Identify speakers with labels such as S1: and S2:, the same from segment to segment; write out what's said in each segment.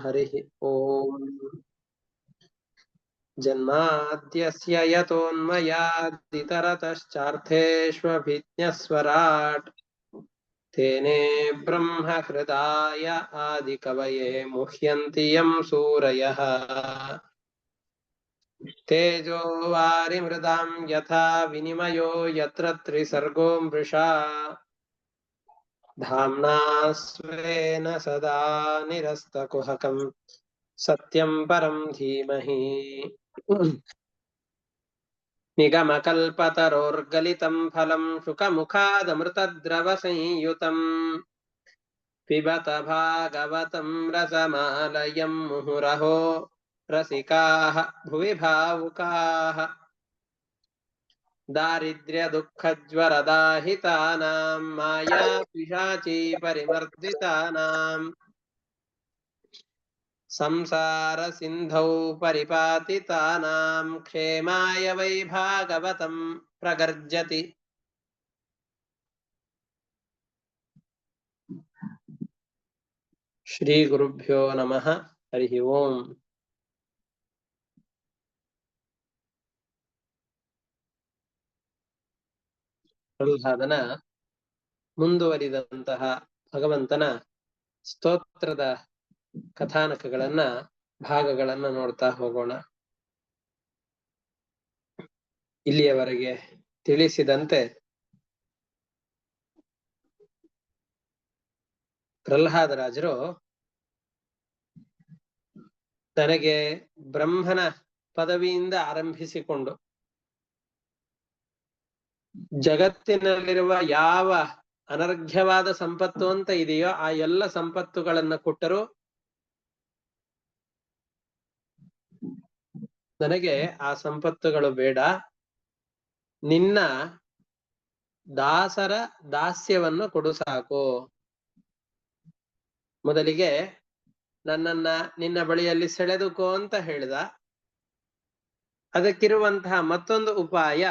S1: हरिः ओम् जन्माद्यस्य यतोऽन्वयादितरतश्चार्थेष्वभिज्ञस्वराट् तेने ब्रह्महृदाय आदिकवये मुह्यन्ति यं सूरयः तेजो वारिमृदां यथा विनिमयो यत्र त्रिसर्गो मृषा धाम्ना स्वेन सदा निरस्तकुहकं सत्यं परं धीमहि निगमकल्पतरोर्गलितं फलं शुकमुखादमृतद्रवसंयुतम् पिबत भागवतं रसमालयं मुहुरहो रसिकाः भुवि भावुकाः दारिद्र्यदुःखज्वरदाहितानां मायापिशाचीपरिमर्दितानां संसारसिन्धौ परिपातितानां क्षेमाय वै भागवतं प्रगर्जति श्रीगुरुभ्यो नमः हरिः ओम् ಪ್ರಹ್ಲಾದನ ಮುಂದುವರಿದಂತಹ ಭಗವಂತನ ಸ್ತೋತ್ರದ ಕಥಾನಕಗಳನ್ನ ಭಾಗಗಳನ್ನ ನೋಡ್ತಾ ಹೋಗೋಣ. ಇಲ್ಲಿಯವರೆಗೆ ತಿಳಿಸಿದಂತೆ ಪ್ರಹ್ಲಾದರಾಜರು ತನಗೆ ಬ್ರಹ್ಮನ ಪದವಿಯಿಂದ ಆರಂಭಿಸಿಕೊಂಡು ಜಗತ್ತಿನಲ್ಲಿರುವ ಯಾವ ಅನರ್ಘ್ಯವಾದ ಸಂಪತ್ತು ಅಂತ ಇದೆಯೋ ಆ ಎಲ್ಲ ಸಂಪತ್ತುಗಳನ್ನ ಕೊಟ್ಟರು ನನಗೆ ಆ ಸಂಪತ್ತುಗಳು ಬೇಡ, ನಿನ್ನ ದಾಸರ ದಾಸ್ಯವನ್ನು ಕೊಡು ಸಾಕು. ಮೊದಲಿಗೆ ನನ್ನನ್ನ ನಿನ್ನ ಬಳಿಯಲ್ಲಿ ಸೆಳೆದುಕೋ ಅಂತ ಹೇಳಿದ. ಅದಕ್ಕಿರುವಂತಹ ಮತ್ತೊಂದು ಉಪಾಯ,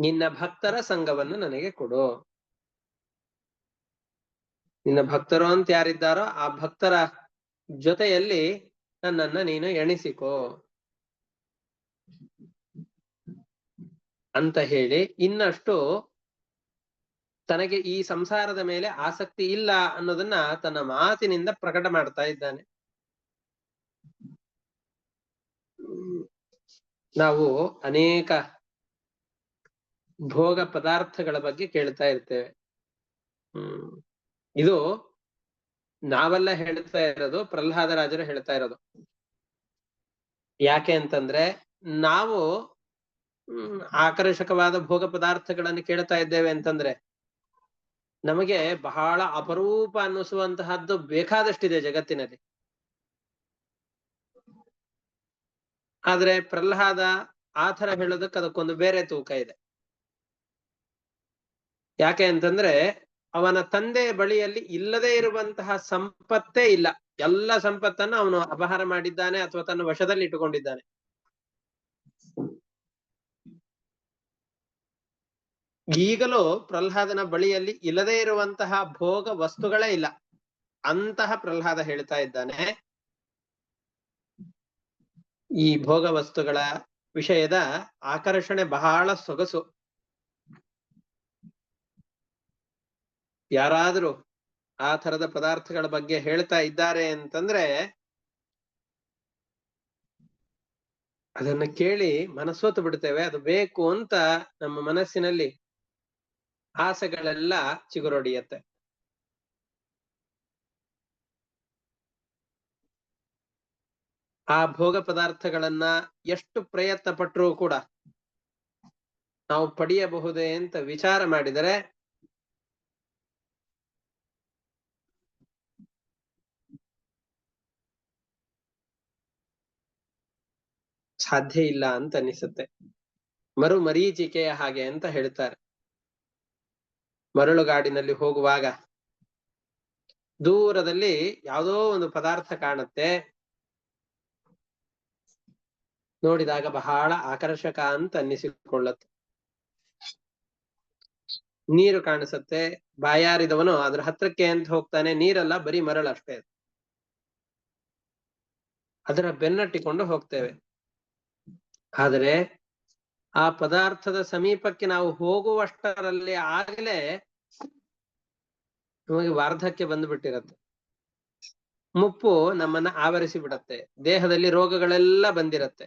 S1: ನಿನ್ನ ಭಕ್ತರ ಸಂಘವನ್ನು ನನಗೆ ಕೊಡು. ನಿನ್ನ ಭಕ್ತರು ಅಂತ ಯಾರಿದ್ದಾರೋ ಆ ಭಕ್ತರ ಜೊತೆಯಲ್ಲಿ ನನ್ನನ್ನ ನೀನು ಎಣಿಸಿಕೋ ಅಂತ ಹೇಳಿ ಇನ್ನಷ್ಟು ತನಗೆ ಈ ಸಂಸಾರದ ಮೇಲೆ ಆಸಕ್ತಿ ಇಲ್ಲ ಅನ್ನೋದನ್ನ ತನ್ನ ಮಾತಿನಿಂದ ಪ್ರಕಟ ಮಾಡ್ತಾ ಇದ್ದಾನೆ. ನಾವು ಅನೇಕ ಭೋಗ ಪದಾರ್ಥಗಳ ಬಗ್ಗೆ ಕೇಳ್ತಾ ಇರ್ತೇವೆ. ಇದು ನಾವೆಲ್ಲ ಹೇಳ್ತಾ ಇರೋದು, ಪ್ರಹ್ಲಾದರಾಜರು ಹೇಳ್ತಾ ಇರೋದು. ಯಾಕೆ ಅಂತಂದ್ರೆ ನಾವು ಆಕರ್ಷಕವಾದ ಭೋಗ ಪದಾರ್ಥಗಳನ್ನು ಕೇಳ್ತಾ ಇದ್ದೇವೆ ಅಂತಂದ್ರೆ ನಮಗೆ ಬಹಳ ಅಪರೂಪ ಅನ್ನಿಸುವಂತಹದ್ದು ಬೇಕಾದಷ್ಟಿದೆ ಜಗತ್ತಿನಲ್ಲಿ. ಆದ್ರೆ ಪ್ರಹ್ಲಾದ ಆ ಥರ ಹೇಳೋದಕ್ಕೆ ಅದಕ್ಕೊಂದು ಬೇರೆ ತೂಕ ಇದೆ. ಯಾಕೆ ಅಂತಂದ್ರೆ ಅವನ ತಂದೆ ಬಳಿಯಲ್ಲಿ ಇಲ್ಲದೆ ಇರುವಂತಹ ಸಂಪತ್ತೇ ಇಲ್ಲ. ಎಲ್ಲ ಸಂಪತ್ತನ್ನು ಅವನು ಅಪಹಾರ ಮಾಡಿದ್ದಾನೆ ಅಥವಾ ತನ್ನ ವಶದಲ್ಲಿ ಇಟ್ಟುಕೊಂಡಿದ್ದಾನೆ. ಈಗಲೂ ಪ್ರಹ್ಲಾದನ ಬಳಿಯಲ್ಲಿ ಇಲ್ಲದೆ ಇರುವಂತಹ ಭೋಗ ವಸ್ತುಗಳೇ ಇಲ್ಲ. ಅಂತಹ ಪ್ರಹ್ಲಾದ ಹೇಳ್ತಾ ಇದ್ದಾನೆ, ಈ ಭೋಗ ವಸ್ತುಗಳ ವಿಷಯದ ಆಕರ್ಷಣೆ ಬಹಳ ಸೊಗಸು. ಯಾರಾದ್ರೂ ಆ ಥರದ ಪದಾರ್ಥಗಳ ಬಗ್ಗೆ ಹೇಳ್ತಾ ಇದ್ದಾರೆ ಅಂತಂದ್ರೆ ಅದನ್ನ ಕೇಳಿ ಮನಸ್ಸೋತು ಬಿಡ್ತೇವೆ. ಅದು ಬೇಕು ಅಂತ ನಮ್ಮ ಮನಸ್ಸಿನಲ್ಲಿ ಆಸೆಗಳೆಲ್ಲ ಚಿಗುರೊಡೆಯತ್ತೆ. ಆ ಭೋಗ ಪದಾರ್ಥಗಳನ್ನ ಎಷ್ಟು ಪ್ರಯತ್ನ ಪಟ್ಟರೂ ಕೂಡ ನಾವು ಪಡೆಯಬಹುದೇ ಅಂತ ವಿಚಾರ ಮಾಡಿದರೆ ಸಾಧ್ಯ ಇಲ್ಲ ಅಂತ ಅನಿಸುತ್ತೆ. ಮರೀಚಿಕೆಯ ಹಾಗೆ ಅಂತ ಹೇಳ್ತಾರೆ. ಮರಳುಗಾಡಿನಲ್ಲಿ ಹೋಗುವಾಗ ದೂರದಲ್ಲಿ ಯಾವುದೋ ಒಂದು ಪದಾರ್ಥ ಕಾಣುತ್ತೆ, ನೋಡಿದಾಗ ಬಹಳ ಆಕರ್ಷಕ ಅಂತ ಅನ್ನಿಸಿಕೊಳ್ಳುತ್ತೆ. ನೀರು ಕಾಣಿಸುತ್ತೆ, ಬಾಯಾರಿದವನು ಅದ್ರ ಹತ್ರಕ್ಕೆ ಅಂತ ಹೋಗ್ತಾನೆ, ನೀರಲ್ಲ ಬರೀ ಮರಳಷ್ಟೇ. ಅದರ ಬೆನ್ನಟ್ಟಿಕೊಂಡು ಹೋಗ್ತೇವೆ. ಆದರೆ ಆ ಪದಾರ್ಥದ ಸಮೀಪಕ್ಕೆ ನಾವು ಹೋಗುವಷ್ಟರಲ್ಲಿ ಆಗಲೇ ನಮಗೆ ವಾರ್ಧಕ್ಯ ಬಂದ್ಬಿಟ್ಟಿರತ್ತೆ. ಮುಪ್ಪು ನಮ್ಮನ್ನ ಆವರಿಸಿ ಬಿಡತ್ತೆ, ದೇಹದಲ್ಲಿ ರೋಗಗಳೆಲ್ಲ ಬಂದಿರತ್ತೆ.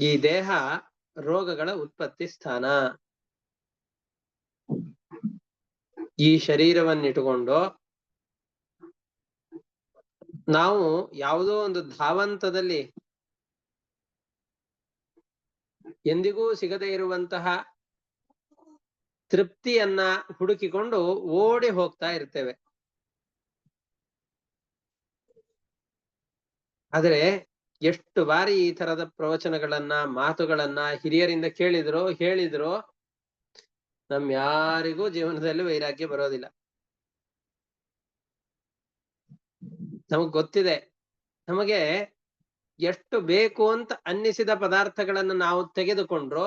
S1: ಈ ದೇಹ ರೋಗಗಳ ಉತ್ಪತ್ತಿ ಸ್ಥಾನ. ಈ ಶರೀರವನ್ನಿಟ್ಟುಕೊಂಡು ನಾವು ಯಾವುದೋ ಒಂದು ಧಾವಂತದಲ್ಲಿ ಎಂದಿಗೂ ಸಿಗದೇ ಇರುವಂತಹ ತೃಪ್ತಿಯನ್ನ ಹುಡುಕಿಕೊಂಡು ಓಡಿ ಹೋಗ್ತಾ ಇರ್ತೇವೆ. ಆದರೆ ಎಷ್ಟು ಬಾರಿ ಈ ತರದ ಪ್ರವಚನಗಳನ್ನ, ಮಾತುಗಳನ್ನ ಹಿರಿಯರಿಂದ ಹೇಳಿದ್ರು ನಮ್ ಯಾರಿಗೂ ಜೀವನದಲ್ಲಿ ವೈರಾಗ್ಯ ಬರೋದಿಲ್ಲ. ನಮಗ್ ಗೊತ್ತಿದೆ, ನಮಗೆ ಎಷ್ಟು ಬೇಕು ಅಂತ ಅನ್ನಿಸಿದ ಪದಾರ್ಥಗಳನ್ನು ನಾವು ತೆಗೆದುಕೊಂಡ್ರು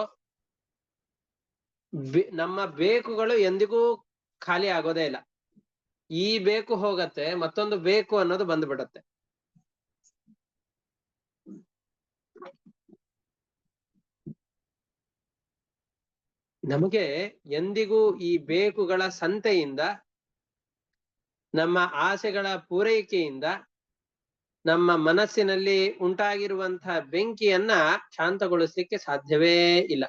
S1: ನಮ್ಮ ಬೇಕುಗಳು ಎಂದಿಗೂ ಖಾಲಿ ಆಗೋದೇ ಇಲ್ಲ. ಈ ಬೇಕು ಹೋಗತ್ತೆ, ಮತ್ತೊಂದು ಬೇಕು ಅನ್ನೋದು ಬಂದ್ಬಿಡತ್ತೆ. ನಮಗೆ ಎಂದಿಗೂ ಈ ಬೇಕುಗಳ ಸಂತೆಯಿಂದ, ನಮ್ಮ ಆಸೆಗಳ ಪೂರೈಕೆಯಿಂದ ನಮ್ಮ ಮನಸ್ಸಿನಲ್ಲಿ ಉಂಟಾಗಿರುವಂತಹ ಬೆಂಕಿಯನ್ನ ಶಾಂತಗೊಳಿಸ್ಲಿಕ್ಕೆ ಸಾಧ್ಯವೇ ಇಲ್ಲ.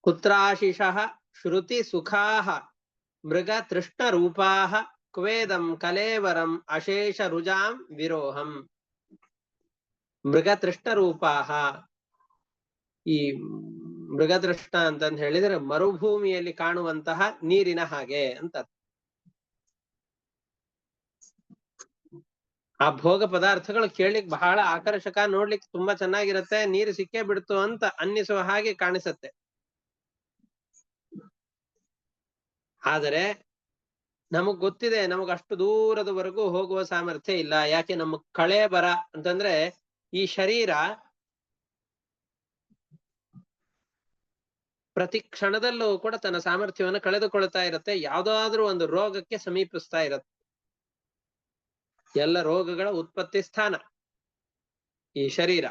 S1: ಕುತ್ರಾಶಿಷಃ ಶ್ರುತಿ ಸುಖಾಹ ಮೃಗ ತೃಷ್ಣ ರೂಪಾಹ ಕ್ವೇದಂ ಕಲೇವರಂ ಅಶೇಷ ರುಜಾಂ ವಿರೋಹಂ. ಮೃಗತೃಷ್ಟ ರೂಪಾಹ, ಈ ಮೃಗತೃಷ್ಟ ಅಂತಂದ್ ಹೇಳಿದ್ರೆ ಮರುಭೂಮಿಯಲ್ಲಿ ಕಾಣುವಂತಹ ನೀರಿನ ಹಾಗೆ ಅಂತ. ಆ ಭೋಗ ಪದಾರ್ಥಗಳು ಕೇಳಲಿಕ್ಕೆ ಬಹಳ ಆಕರ್ಷಕ, ನೋಡ್ಲಿಕ್ಕೆ ತುಂಬಾ ಚೆನ್ನಾಗಿರುತ್ತೆ, ನೀರು ಸಿಕ್ಕೇ ಬಿಡ್ತು ಅಂತ ಅನ್ನಿಸುವ ಹಾಗೆ ಕಾಣಿಸುತ್ತೆ. ಆದರೆ ನಮಗ್ ಗೊತ್ತಿದೆ, ನಮಗ್ ಅಷ್ಟು ದೂರದವರೆಗೂ ಹೋಗುವ ಸಾಮರ್ಥ್ಯ ಇಲ್ಲ. ಯಾಕೆ? ನಮಗ್ ಕಳೆ ಬರ ಅಂತಂದ್ರೆ ಈ ಶರೀರ ಪ್ರತಿ ಕ್ಷಣದಲ್ಲೂ ಕೂಡ ತನ್ನ ಸಾಮರ್ಥ್ಯವನ್ನು ಕಳೆದುಕೊಳ್ತಾ ಇರುತ್ತೆ, ಯಾವ್ದಾದ್ರೂ ಒಂದು ರೋಗಕ್ಕೆ ಸಮೀಪಿಸ್ತಾ ಇರತ್ತೆ. ಎಲ್ಲ ರೋಗಗಳ ಉತ್ಪತ್ತಿ ಸ್ಥಾನ ಈ ಶರೀರ.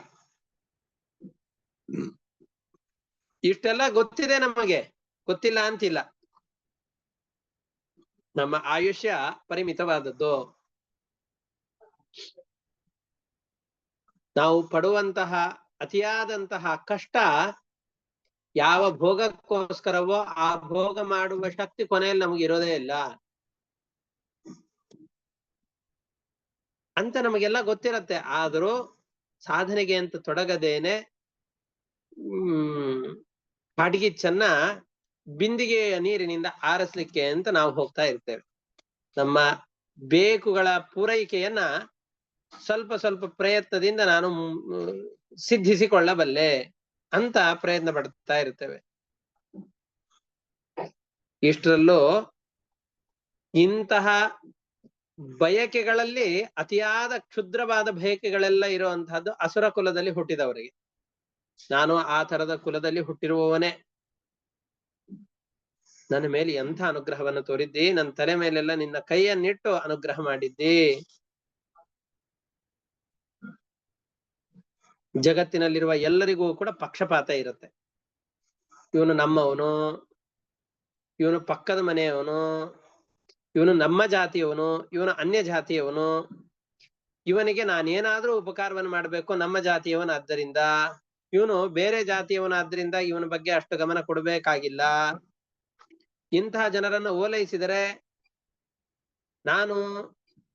S1: ಇಷ್ಟೆಲ್ಲ ಗೊತ್ತಿದೆ ನಮಗೆ, ಗೊತ್ತಿಲ್ಲ ಅಂತಿಲ್ಲ. ನಮ್ಮ ಆಯುಷ್ಯ ಪರಿಮಿತವಾದದ್ದು. ನಾವು ಪಡುವಂತಹ ಅತಿಯಾದಂತಹ ಕಷ್ಟ ಯಾವ ಭೋಗಕ್ಕೋಸ್ಕರವೋ ಆ ಭೋಗ ಮಾಡುವ ಶಕ್ತಿ ಕೊನೆಯಲ್ಲಿ ನಮಗೆ ಇರೋದೇ ಇಲ್ಲ ಅಂತ ನಮಗೆಲ್ಲ ಗೊತ್ತಿರತ್ತೆ. ಆದ್ರೂ ಸಾಧನೆಗೆ ಅಂತ ತೊಡಗದೇನೆ ಕಾಡ್ಗಿಚ್ಚನ್ನ ಬಿಂದಿಗೆಯ ನೀರಿನಿಂದ ಆರಿಸ್ಲಿಕ್ಕೆ ಅಂತ ನಾವು ಹೋಗ್ತಾ ಇರ್ತೇವೆ. ನಮ್ಮ ಬೇಕುಗಳ ಪೂರೈಕೆಯನ್ನ ಸ್ವಲ್ಪ ಸ್ವಲ್ಪ ಪ್ರಯತ್ನದಿಂದ ನಾನು ಸಿದ್ಧಿಸಿಕೊಳ್ಳಬಲ್ಲೆ ಅಂತ ಪ್ರಯತ್ನ ಪಡ್ತಾ ಇರ್ತೇವೆ. ಇಷ್ಟರಲ್ಲೂ ಇಂತಹ ಬಯಕೆಗಳಲ್ಲಿ ಅತಿಯಾದ ಕ್ಷುದ್ರವಾದ ಬಯಕೆಗಳೆಲ್ಲ ಇರುವಂತಹದ್ದು ಅಸುರ ಕುಲದಲ್ಲಿ ಹುಟ್ಟಿದವರಿಗೆ. ನಾನು ಆ ತರದ ಕುಲದಲ್ಲಿ ಹುಟ್ಟಿರುವವನೇ. ನನ್ನ ಮೇಲೆ ಎಂಥ ಅನುಗ್ರಹವನ್ನು ತೋರಿದ್ದಿ, ನನ್ನ ತಲೆ ಮೇಲೆಲ್ಲ ನಿನ್ನ ಕೈಯನ್ನಿಟ್ಟು ಅನುಗ್ರಹ ಮಾಡಿದ್ದಿ. ಜಗತ್ತಿನಲ್ಲಿರುವ ಎಲ್ಲರಿಗೂ ಕೂಡ ಪಕ್ಷಪಾತ ಇರುತ್ತೆ. ಇವನು ನಮ್ಮವನು, ಇವನು ಪಕ್ಕದ ಮನೆಯವನು, ಇವನು ನಮ್ಮ ಜಾತಿಯವನು, ಇವನು ಅನ್ಯ ಜಾತಿಯವನು, ಇವನಿಗೆ ನಾನೇನಾದ್ರೂ ಉಪಕಾರವನ್ನು ಮಾಡಬೇಕು, ನಮ್ಮ ಜಾತಿಯವನಾದ್ದರಿಂದ. ಇವನು ಬೇರೆ ಜಾತಿಯವನಾದ್ರಿಂದ ಇವನ ಬಗ್ಗೆ ಅಷ್ಟು ಗಮನ ಕೊಡಬೇಕಾಗಿಲ್ಲ. ಇಂತಹ ಜನರನ್ನು ಓಲೈಸಿದರೆ ನಾನು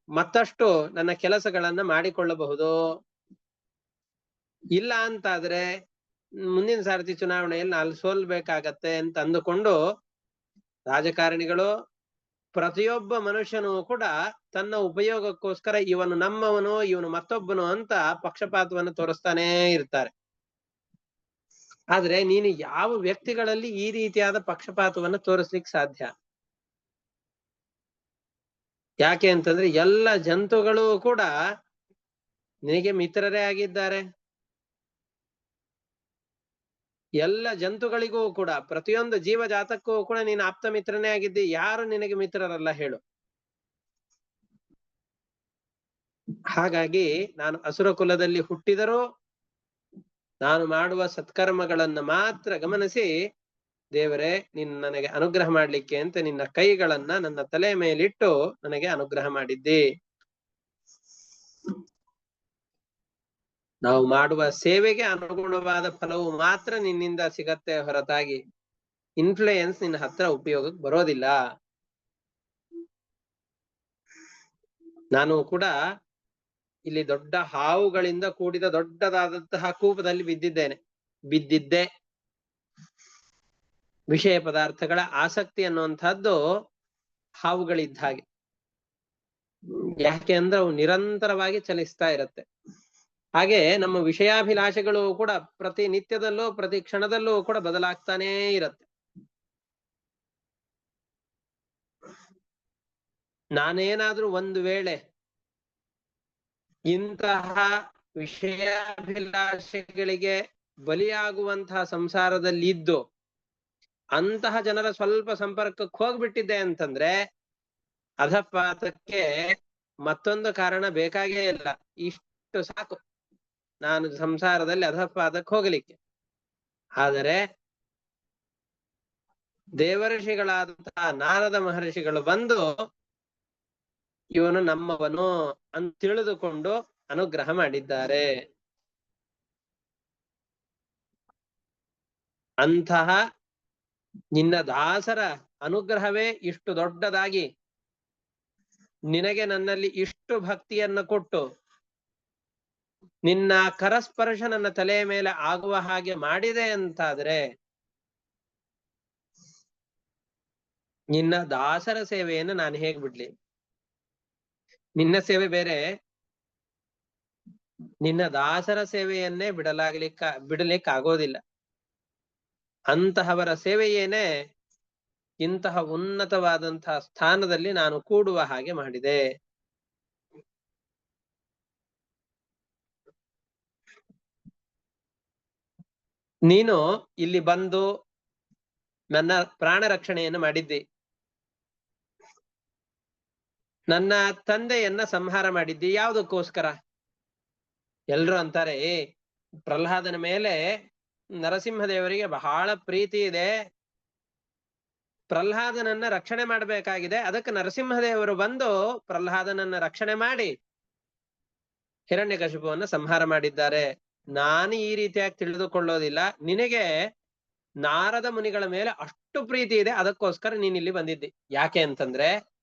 S1: ಮತ್ತಷ್ಟು ನನ್ನ ಕೆಲಸಗಳನ್ನ ಮಾಡಿಕೊಳ್ಳಬಹುದು. ಇಲ್ಲ ಅಂತಾದ್ರೆ ಮುಂದಿನ ಸಾರ್ತಿ ಚುನಾವಣೆಯಲ್ಲಿ ನಾನು ಸೋಲ್ಬೇಕಾಗತ್ತೆ ಅಂತ ಅಂದುಕೊಂಡು ರಾಜಕಾರಣಿಗಳು, ಪ್ರತಿಯೊಬ್ಬ ಮನುಷ್ಯನೂ ಕೂಡ ತನ್ನ ಉಪಯೋಗಕ್ಕೋಸ್ಕರ ಇವನು ನಮ್ಮವನು, ಇವನು ಮತ್ತೊಬ್ಬನು ಅಂತ ಪಕ್ಷಪಾತವನ್ನು ತೋರಿಸ್ತಾನೇ ಇರ್ತಾರೆ. ಆದ್ರೆ ನೀನು ಯಾವ ವ್ಯಕ್ತಿಗಳಲ್ಲಿ ಈ ರೀತಿಯಾದ ಪಕ್ಷಪಾತವನ್ನು ತೋರಿಸ್ಲಿಕ್ಕೆ ಸಾಧ್ಯ? ಯಾಕೆ ಅಂತಂದ್ರೆ ಎಲ್ಲ ಜಂತುಗಳು ಕೂಡ ನಿನಗೆ ಮಿತ್ರರೇ ಆಗಿದ್ದಾರೆ. ಎಲ್ಲ ಜಂತುಗಳಿಗೂ ಕೂಡ, ಪ್ರತಿಯೊಂದು ಜೀವಜಾತಕ್ಕೂ ಕೂಡ ನೀನು ಆಪ್ತ ಮಿತ್ರನೇ ಆಗಿದ್ದಿ. ಯಾರು ನಿನಗೆ ಮಿತ್ರರಲ್ಲ ಹೇಳು? ಹಾಗಾಗಿ ನಾನು ಅಸುರ ಕುಲದಲ್ಲಿ ಹುಟ್ಟಿದರೂ ನಾನು ಮಾಡುವ ಸತ್ಕರ್ಮಗಳನ್ನ ಮಾತ್ರ ಗಮನಿಸಿ, ದೇವರೇ ನೀನು ನನಗೆ ಅನುಗ್ರಹ ಮಾಡ್ಲಿಕ್ಕೆ ಅಂತ ನಿನ್ನ ಕೈಗಳನ್ನ ನನ್ನ ತಲೆ ಮೇಲಿಟ್ಟು ನನಗೆ ಅನುಗ್ರಹ ಮಾಡಿದ್ದಿ. ನಾವು ಮಾಡುವ ಸೇವೆಗೆ ಅನುಗುಣವಾದ ಫಲವು ಮಾತ್ರ ನಿನ್ನಿಂದ ಸಿಗತ್ತೆ ಹೊರತಾಗಿ ಇನ್ಫ್ಲೂಯೆನ್ಸ್ ನಿನ್ನ ಹತ್ರ ಉಪಯೋಗಕ್ಕೆ ಬರೋದಿಲ್ಲ. ನಾನು ಕೂಡ ಇಲ್ಲಿ ದೊಡ್ಡ ಹಾವುಗಳಿಂದ ಕೂಡಿದ ದೊಡ್ಡದಾದಂತಹ ಕೂಪದಲ್ಲಿ ಬಿದ್ದಿದ್ದೆ. ವಿಷಯ ಪದಾರ್ಥಗಳ ಆಸಕ್ತಿ ಅನ್ನುವಂಥದ್ದು ಹಾವುಗಳಿದ್ದ ಹಾಗೆ. ಯಾಕೆ ಅಂದ್ರೆ ಅವು ನಿರಂತರವಾಗಿ ಚಲಿಸ್ತಾ ಇರತ್ತೆ. ಹಾಗೆ ನಮ್ಮ ವಿಷಯಾಭಿಲಾಷೆಗಳು ಕೂಡ ಪ್ರತಿ ನಿತ್ಯದಲ್ಲೂ ಪ್ರತಿ ಕ್ಷಣದಲ್ಲೂ ಕೂಡ ಬದಲಾಗ್ತಾನೇ ಇರತ್ತೆ. ನಾನೇನಾದ್ರೂ ಒಂದು ವೇಳೆ ಇಂತಹ ವಿಷಯಾಭಿಲಾಷೆಗಳಿಗೆ ಬಲಿಯಾಗುವಂತಹ ಸಂಸಾರದಲ್ಲಿ ಇದ್ದು ಅಂತಹ ಜನರ ಸ್ವಲ್ಪ ಸಂಪರ್ಕಕ್ಕೆ ಹೋಗ್ಬಿಟ್ಟಿದ್ದೆ ಅಂತಂದ್ರೆ ಅಧಪಾತಕ್ಕೆ ಮತ್ತೊಂದು ಕಾರಣ ಬೇಕಾಗೇ ಇಲ್ಲ. ಇಷ್ಟು ಸಾಕು ನಾನು ಸಂಸಾರದಲ್ಲಿ ಅಧಪಾತಕ್ಕೆ ಹೋಗಲಿಕ್ಕೆ. ಆದರೆ ದೇವಋಷಿಗಳಾದಂತಹ ನಾರದ ಮಹರ್ಷಿಗಳು ಬಂದು ಇವನು ನಮ್ಮವನು ಅಂತ ತಿಳಿದುಕೊಂಡು ಅನುಗ್ರಹ ಮಾಡಿದ್ದಾರೆ. ಅಂತಹ ನಿನ್ನ ದಾಸರ ಅನುಗ್ರಹವೇ ಇಷ್ಟು ದೊಡ್ಡದಾಗಿ ನಿನಗೆ ನನ್ನಲ್ಲಿ ಇಷ್ಟು ಭಕ್ತಿಯನ್ನು ಕೊಟ್ಟು ನಿನ್ನ ಕರಸ್ಪರ್ಶ ನನ್ನ ತಲೆಯ ಮೇಲೆ ಆಗುವ ಹಾಗೆ ಮಾಡಿದೆ ಅಂತಾದ್ರೆ ನಿನ್ನ ದಾಸರ ಸೇವೆಯನ್ನು ನಾನು ಹೇಗ್ ಬಿಡ್ಲಿ? ನಿನ್ನ ಸೇವೆ ಬೇರೆ, ನಿನ್ನ ದಾಸರ ಸೇವೆಯನ್ನೇ ಬಿಡಲಿಕ್ಕಾಗೋದಿಲ್ಲ. ಅಂತಹವರ ಸೇವೆಯೇನೆ ಇಂತಹ ಉನ್ನತವಾದಂತಹ ಸ್ಥಾನದಲ್ಲಿ ನಾನು ಕೂಡುವ ಹಾಗೆ ಮಾಡಿದೆ. ನೀನು ಇಲ್ಲಿ ಬಂದು ನನ್ನ ಪ್ರಾಣ ರಕ್ಷಣೆಯನ್ನು ಮಾಡಿದ್ದಿ. ನನ್ನ ತಂದೆಯನ್ನ ಸಂಹಾರ ಮಾಡಿದ್ದಿ. ಯಾವುದಕ್ಕೋಸ್ಕರ? ಎಲ್ರು ಅಂತಾರೆ, ಪ್ರಹ್ಲಾದನ ಮೇಲೆ ನರಸಿಂಹದೇವರಿಗೆ ಬಹಳ ಪ್ರೀತಿ ಇದೆ, ಪ್ರಹ್ಲಾದನನ್ನ ರಕ್ಷಣೆ ಮಾಡಬೇಕಾಗಿದೆ, ಅದಕ್ಕೆ ನರಸಿಂಹದೇವರು ಬಂದು ಪ್ರಹ್ಲಾದನನ್ನ ರಕ್ಷಣೆ ಮಾಡಿ ಹಿರಣ್ಯಕಶಿಪುವನ್ನ ಸಂಹಾರ ಮಾಡಿದ್ದಾರೆ. ನಾನು ಈ ರೀತಿಯಾಗಿ ತಿಳಿದುಕೊಳ್ಳೋದಿಲ್ಲ. ನಿನಗೆ ನಾರದ ಮುನಿಗಳ ಮೇಲೆ ಅಷ್ಟು ಪ್ರೀತಿ ಇದೆ, ಅದಕ್ಕೋಸ್ಕರ ನೀನ್ ಇಲ್ಲಿ ಬಂದಿದ್ದಿ. ಯಾಕೆ ಅಂತಂದ್ರೆ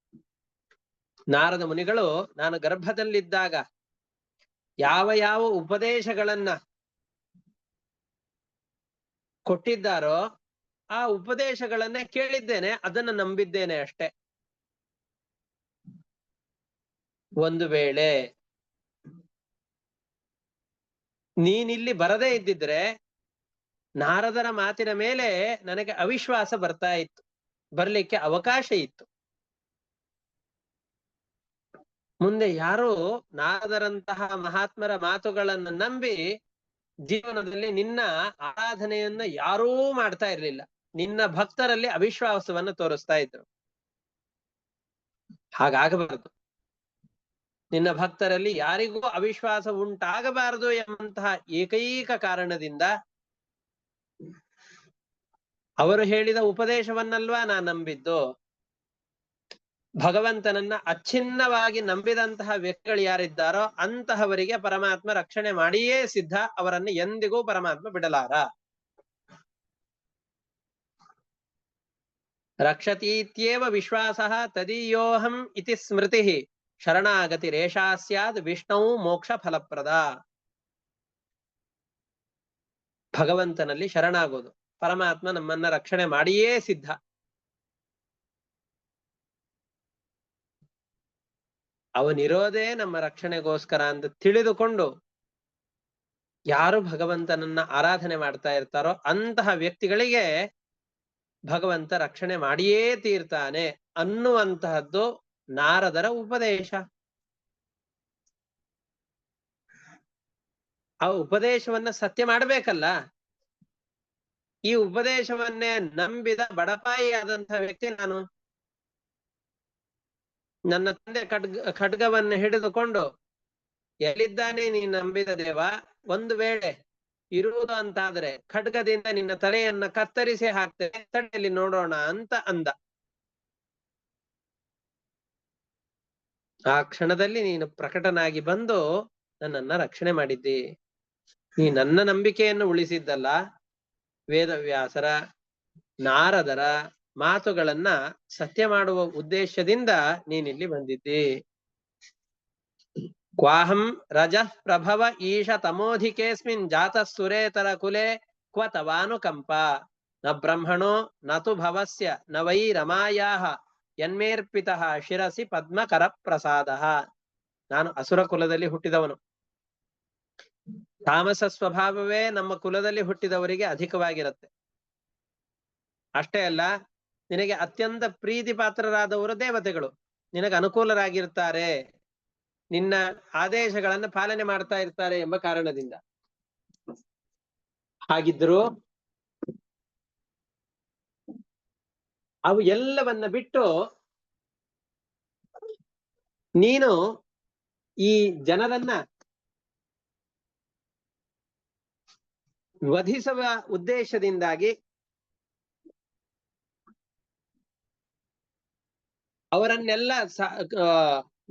S1: ನಾರದ ಮುನಿಗಳು ನಾನು ಗರ್ಭದಲ್ಲಿದ್ದಾಗ ಯಾವ ಯಾವ ಉಪದೇಶಗಳನ್ನ ಕೊಟ್ಟಿದ್ದಾರೋ ಆ ಉಪದೇಶಗಳನ್ನೇ ಕೇಳಿದ್ದೇನೆ, ಅದನ್ನ ನಂಬಿದ್ದೇನೆ ಅಷ್ಟೆ. ಒಂದು ವೇಳೆ ನೀನಿಲ್ಲಿ ಬರದೇ ಇದ್ದಿದ್ರೆ ನಾರದರ ಮಾತಿನ ಮೇಲೆ ನನಗೆ ಅವಿಶ್ವಾಸ ಬರ್ಲಿಕ್ಕೆ ಅವಕಾಶ ಇತ್ತು. ಮುಂದೆ ಯಾರು ನಾರದರಂತಹ ಮಹಾತ್ಮರ ಮಾತುಗಳನ್ನು ನಂಬಿ ಜೀವನದಲ್ಲಿ ನಿನ್ನ ಆರಾಧನೆಯನ್ನ ಯಾರೂ ಮಾಡ್ತಾ ಇರ್ಲಿಲ್ಲ. ನಿನ್ನ ಭಕ್ತರಲ್ಲಿ ಅವಿಶ್ವಾಸವನ್ನ ತೋರಿಸ್ತಾ ಇದ್ರು. ಹಾಗಾಗಬಾರದು. ನಿನ್ನ ಭಕ್ತರಲ್ಲಿ ಯಾರಿಗೂ ಅವಿಶ್ವಾಸ ಉಂಟಾಗಬಾರದು ಎಂಬಂತಹ ಏಕೈಕ ಕಾರಣದಿಂದ ಅವರು ಹೇಳಿದ ಉಪದೇಶವನ್ನಲ್ವಾ ನಾನು ನಂಬಿದ್ದು. ಭಗವಂತನನ್ನ ಅಚ್ಛಿನ್ನವಾಗಿ ನಂಬಿದಂತಹ ವ್ಯಕ್ತಿಗಳು ಯಾರಿದ್ದಾರೋ ಅಂತಹವರಿಗೆ ಪರಮಾತ್ಮ ರಕ್ಷಣೆ ಮಾಡಿಯೇ ಸಿದ್ಧ. ಅವರನ್ನು ಎಂದಿಗೂ ಪರಮಾತ್ಮ ಬಿಡಲಾರ. ರಕ್ಷತೀತ್ಯೇವ ವಿಶ್ವಾಸಃ ತದೀಯೋಹಂ ಇತಿ ಸ್ಮೃತಿ ಶರಣಾಗತಿ ರೇಷಾ ಸ್ಯಾದ್ ವಿಷ್ಣು ಮೋಕ್ಷ ಫಲಪ್ರದ. ಭಗವಂತನಲ್ಲಿ ಶರಣಾಗೋದು, ಪರಮಾತ್ಮ ನಮ್ಮನ್ನ ರಕ್ಷಣೆ ಮಾಡಿಯೇ ಸಿದ್ಧ. ಅವನಿರೋದೇ ನಮ್ಮ ರಕ್ಷಣೆಗೋಸ್ಕರ ಅಂತ ತಿಳಿದುಕೊಂಡು ಯಾರು ಭಗವಂತನನ್ನ ಆರಾಧನೆ ಮಾಡ್ತಾ ಇರ್ತಾರೋ ಅಂತಹ ವ್ಯಕ್ತಿಗಳಿಗೆ ಭಗವಂತ ರಕ್ಷಣೆ ಮಾಡಿಯೇ ತೀರ್ತಾನೆ ಅನ್ನುವಂತಹದ್ದು ನಾರದರ ಉಪದೇಶ. ಆ ಉಪದೇಶವನ್ನ ಸತ್ಯ ಮಾಡಬೇಕಲ್ಲ. ಈ ಉಪದೇಶವನ್ನೇ ನಂಬಿದ ಬಡಪಾಯಿ ಆದಂತಹ ವ್ಯಕ್ತಿ ನಾನು. ನನ್ನ ತಂದೆ ಖಡ್ಗವನ್ನು ಹಿಡಿದುಕೊಂಡು, ಎಲ್ಲಿದ್ದಾನೆ ನೀನು ನಂಬಿದ ದೇವ, ಒಂದು ವೇಳೆ ಇರುವುದು ಅಂತಾದ್ರೆ ಖಡ್ಗದಿಂದ ನಿನ್ನ ತಲೆಯನ್ನ ಕತ್ತರಿಸಿ ಹಾಕ್ತೇನೆ, ತಡೆಯಲ್ಲಿ ನೋಡೋಣ ಅಂತ ಅಂದ. ಆ ಕ್ಷಣದಲ್ಲಿ ನೀನು ಪ್ರಕಟನಾಗಿ ಬಂದು ನನ್ನನ್ನ ರಕ್ಷಣೆ ಮಾಡಿದ್ದಿ. ನೀ ನನ್ನ ನಂಬಿಕೆಯನ್ನು ಉಳಿಸಿದ್ದಲ್ಲ, ವೇದವ್ಯಾಸರ, ನಾರದರ ಮಾತುಗಳನ್ನ ಸತ್ಯ ಮಾಡುವ ಉದ್ದೇಶದಿಂದ ನೀನಿಲ್ಲಿ ಬಂದಿದ್ದಿ. ಕ್ವಾಹಂ ರಜಃ ಪ್ರಭವ ಈಶ ತಮೋಧಿಕೇಸ್ಮಿನ್ ಜಾತಃ ಸುರೇತರ ಕುಲೆ ಕ್ವ ತವಾನುಕಂಪ ನ ಬ್ರಹ್ಮಣೋ ನತು ಭವಸ್ಯ ನ ವೈ ರಮಾಯಾಹ ಯನ್ಮೇರ್ಪಿತಃ ಶಿರಸಿ ಪದ್ಮಕರ ಪ್ರಸಾದಃ. ನಾನು ಅಸುರ ಕುಲದಲ್ಲಿ ಹುಟ್ಟಿದವನು. ತಾಮಸ ಸ್ವಭಾವವೇ ನಮ್ಮ ಕುಲದಲ್ಲಿ ಹುಟ್ಟಿದವರಿಗೆ ಅಧಿಕವಾಗಿರುತ್ತೆ. ಅಷ್ಟೇ ಅಲ್ಲ, ನಿನಗೆ ಅತ್ಯಂತ ಪ್ರೀತಿ ಪಾತ್ರರಾದವರು ದೇವತೆಗಳು, ನಿನಗೆ ಅನುಕೂಲರಾಗಿರ್ತಾರೆ, ನಿನ್ನ ಆದೇಶಗಳನ್ನು ಪಾಲನೆ ಮಾಡ್ತಾ ಇರ್ತಾರೆ ಎಂಬ ಕಾರಣದಿಂದ. ಹಾಗಿದ್ರು ಅವು ಎಲ್ಲವನ್ನ ಬಿಟ್ಟು ನೀನು ಈ ಜನರನ್ನ ವಧಿಸುವ ಉದ್ದೇಶದಿಂದಾಗಿ ಅವರನ್ನೆಲ್ಲ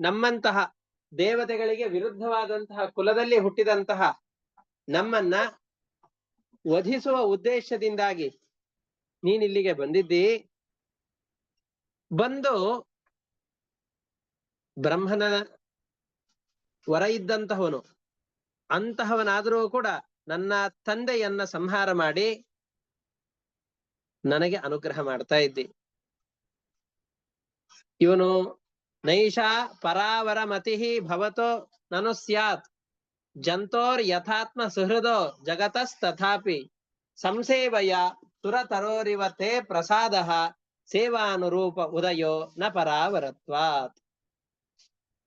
S1: ನಮ್ಮಂತಹ ದೇವತೆಗಳಿಗೆ ವಿರುದ್ಧವಾದಂತಹ ಕುಲದಲ್ಲಿ ಹುಟ್ಟಿದಂತಹ ನಮ್ಮನ್ನ ವಧಿಸುವ ಉದ್ದೇಶದಿಂದಾಗಿ ನೀನಿಲ್ಲಿಗೆ ಬಂದಿದ್ದಿ. ಬಂದು ಬ್ರಹ್ಮನ ವರ ಇದ್ದಂತಹವನು, ಅಂತಹವನಾದರೂ ಕೂಡ ನನ್ನ ತಂದೆಯನ್ನ ಸಂಹಾರ ಮಾಡಿ ನನಗೆ ಅನುಗ್ರಹ ಮಾಡ್ತಾ ಇದ್ದಿ. ಇವನು ನೈಷಾ ಪರಾವರ ಮತಿ ಭವತೋ ನನು ಸ್ಯಾತ್ ಜಂತೋರ್ ಯಥಾತ್ಮ ಸುಹೃದೋ ಜಗತಸ್ತಥಾಪಿ ಸಂಸೇವಯ ಸುರತರೋರಿವತೆ ಪ್ರಸಾದ ಸೇವಾನುರೂಪ ಉದಯೋ ನ ಪರಾವರತ್ವಾತ್.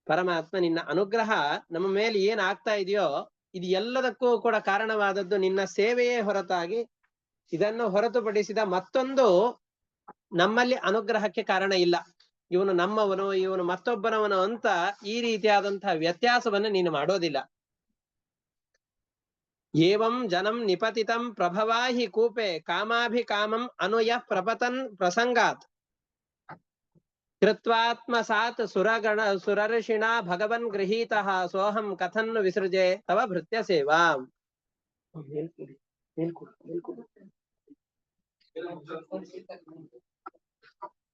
S1: ಪರಮಾತ್ಮ, ನಿನ್ನ ಅನುಗ್ರಹ ನಮ್ಮ ಮೇಲೆ ಏನ್ ಆಗ್ತಾ ಇದೆಯೋ ಇದು ಎಲ್ಲದಕ್ಕೂ ಕೂಡ ಕಾರಣವಾದದ್ದು ನಿನ್ನ ಸೇವೆಯೇ ಹೊರತಾಗಿ ಇದನ್ನು ಹೊರತುಪಡಿಸಿದ ಮತ್ತೊಂದು ನಮ್ಮಲ್ಲಿ ಅನುಗ್ರಹಕ್ಕೆ ಕಾರಣ ಇಲ್ಲ. ಇವನು ನಮ್ಮವನು, ಇವನು ಮತ್ತೊಬ್ಬನವನು ಅಂತ ಈ ರೀತಿಯಾದಂತಹ ವ್ಯತ್ಯಾಸವನ್ನು ನೀನು ಮಾಡೋದಿಲ್ಲ. ಏವಂ ಜನಂ ನಿಪತಿತಂ ಪ್ರಭವಾಹಿ ಕೂಪೆ ಕಾಮಾಭಿಕಾಮಂ ಅನುಯ ಪ್ರಪತನ್ ಪ್ರಸಂಗಾತ್ ಕೃತ್ವಾತ್ಮಸಾತ್ ಸುರರ್ಷಿಣಾ ಭಗವನ್ ಗೃಹೀತಃ ಸೋಹಂ ಕಥನ್ ವಿಸೃಜೆ ತವ ಭೃತ್ಯ ಸೇವಾಂ.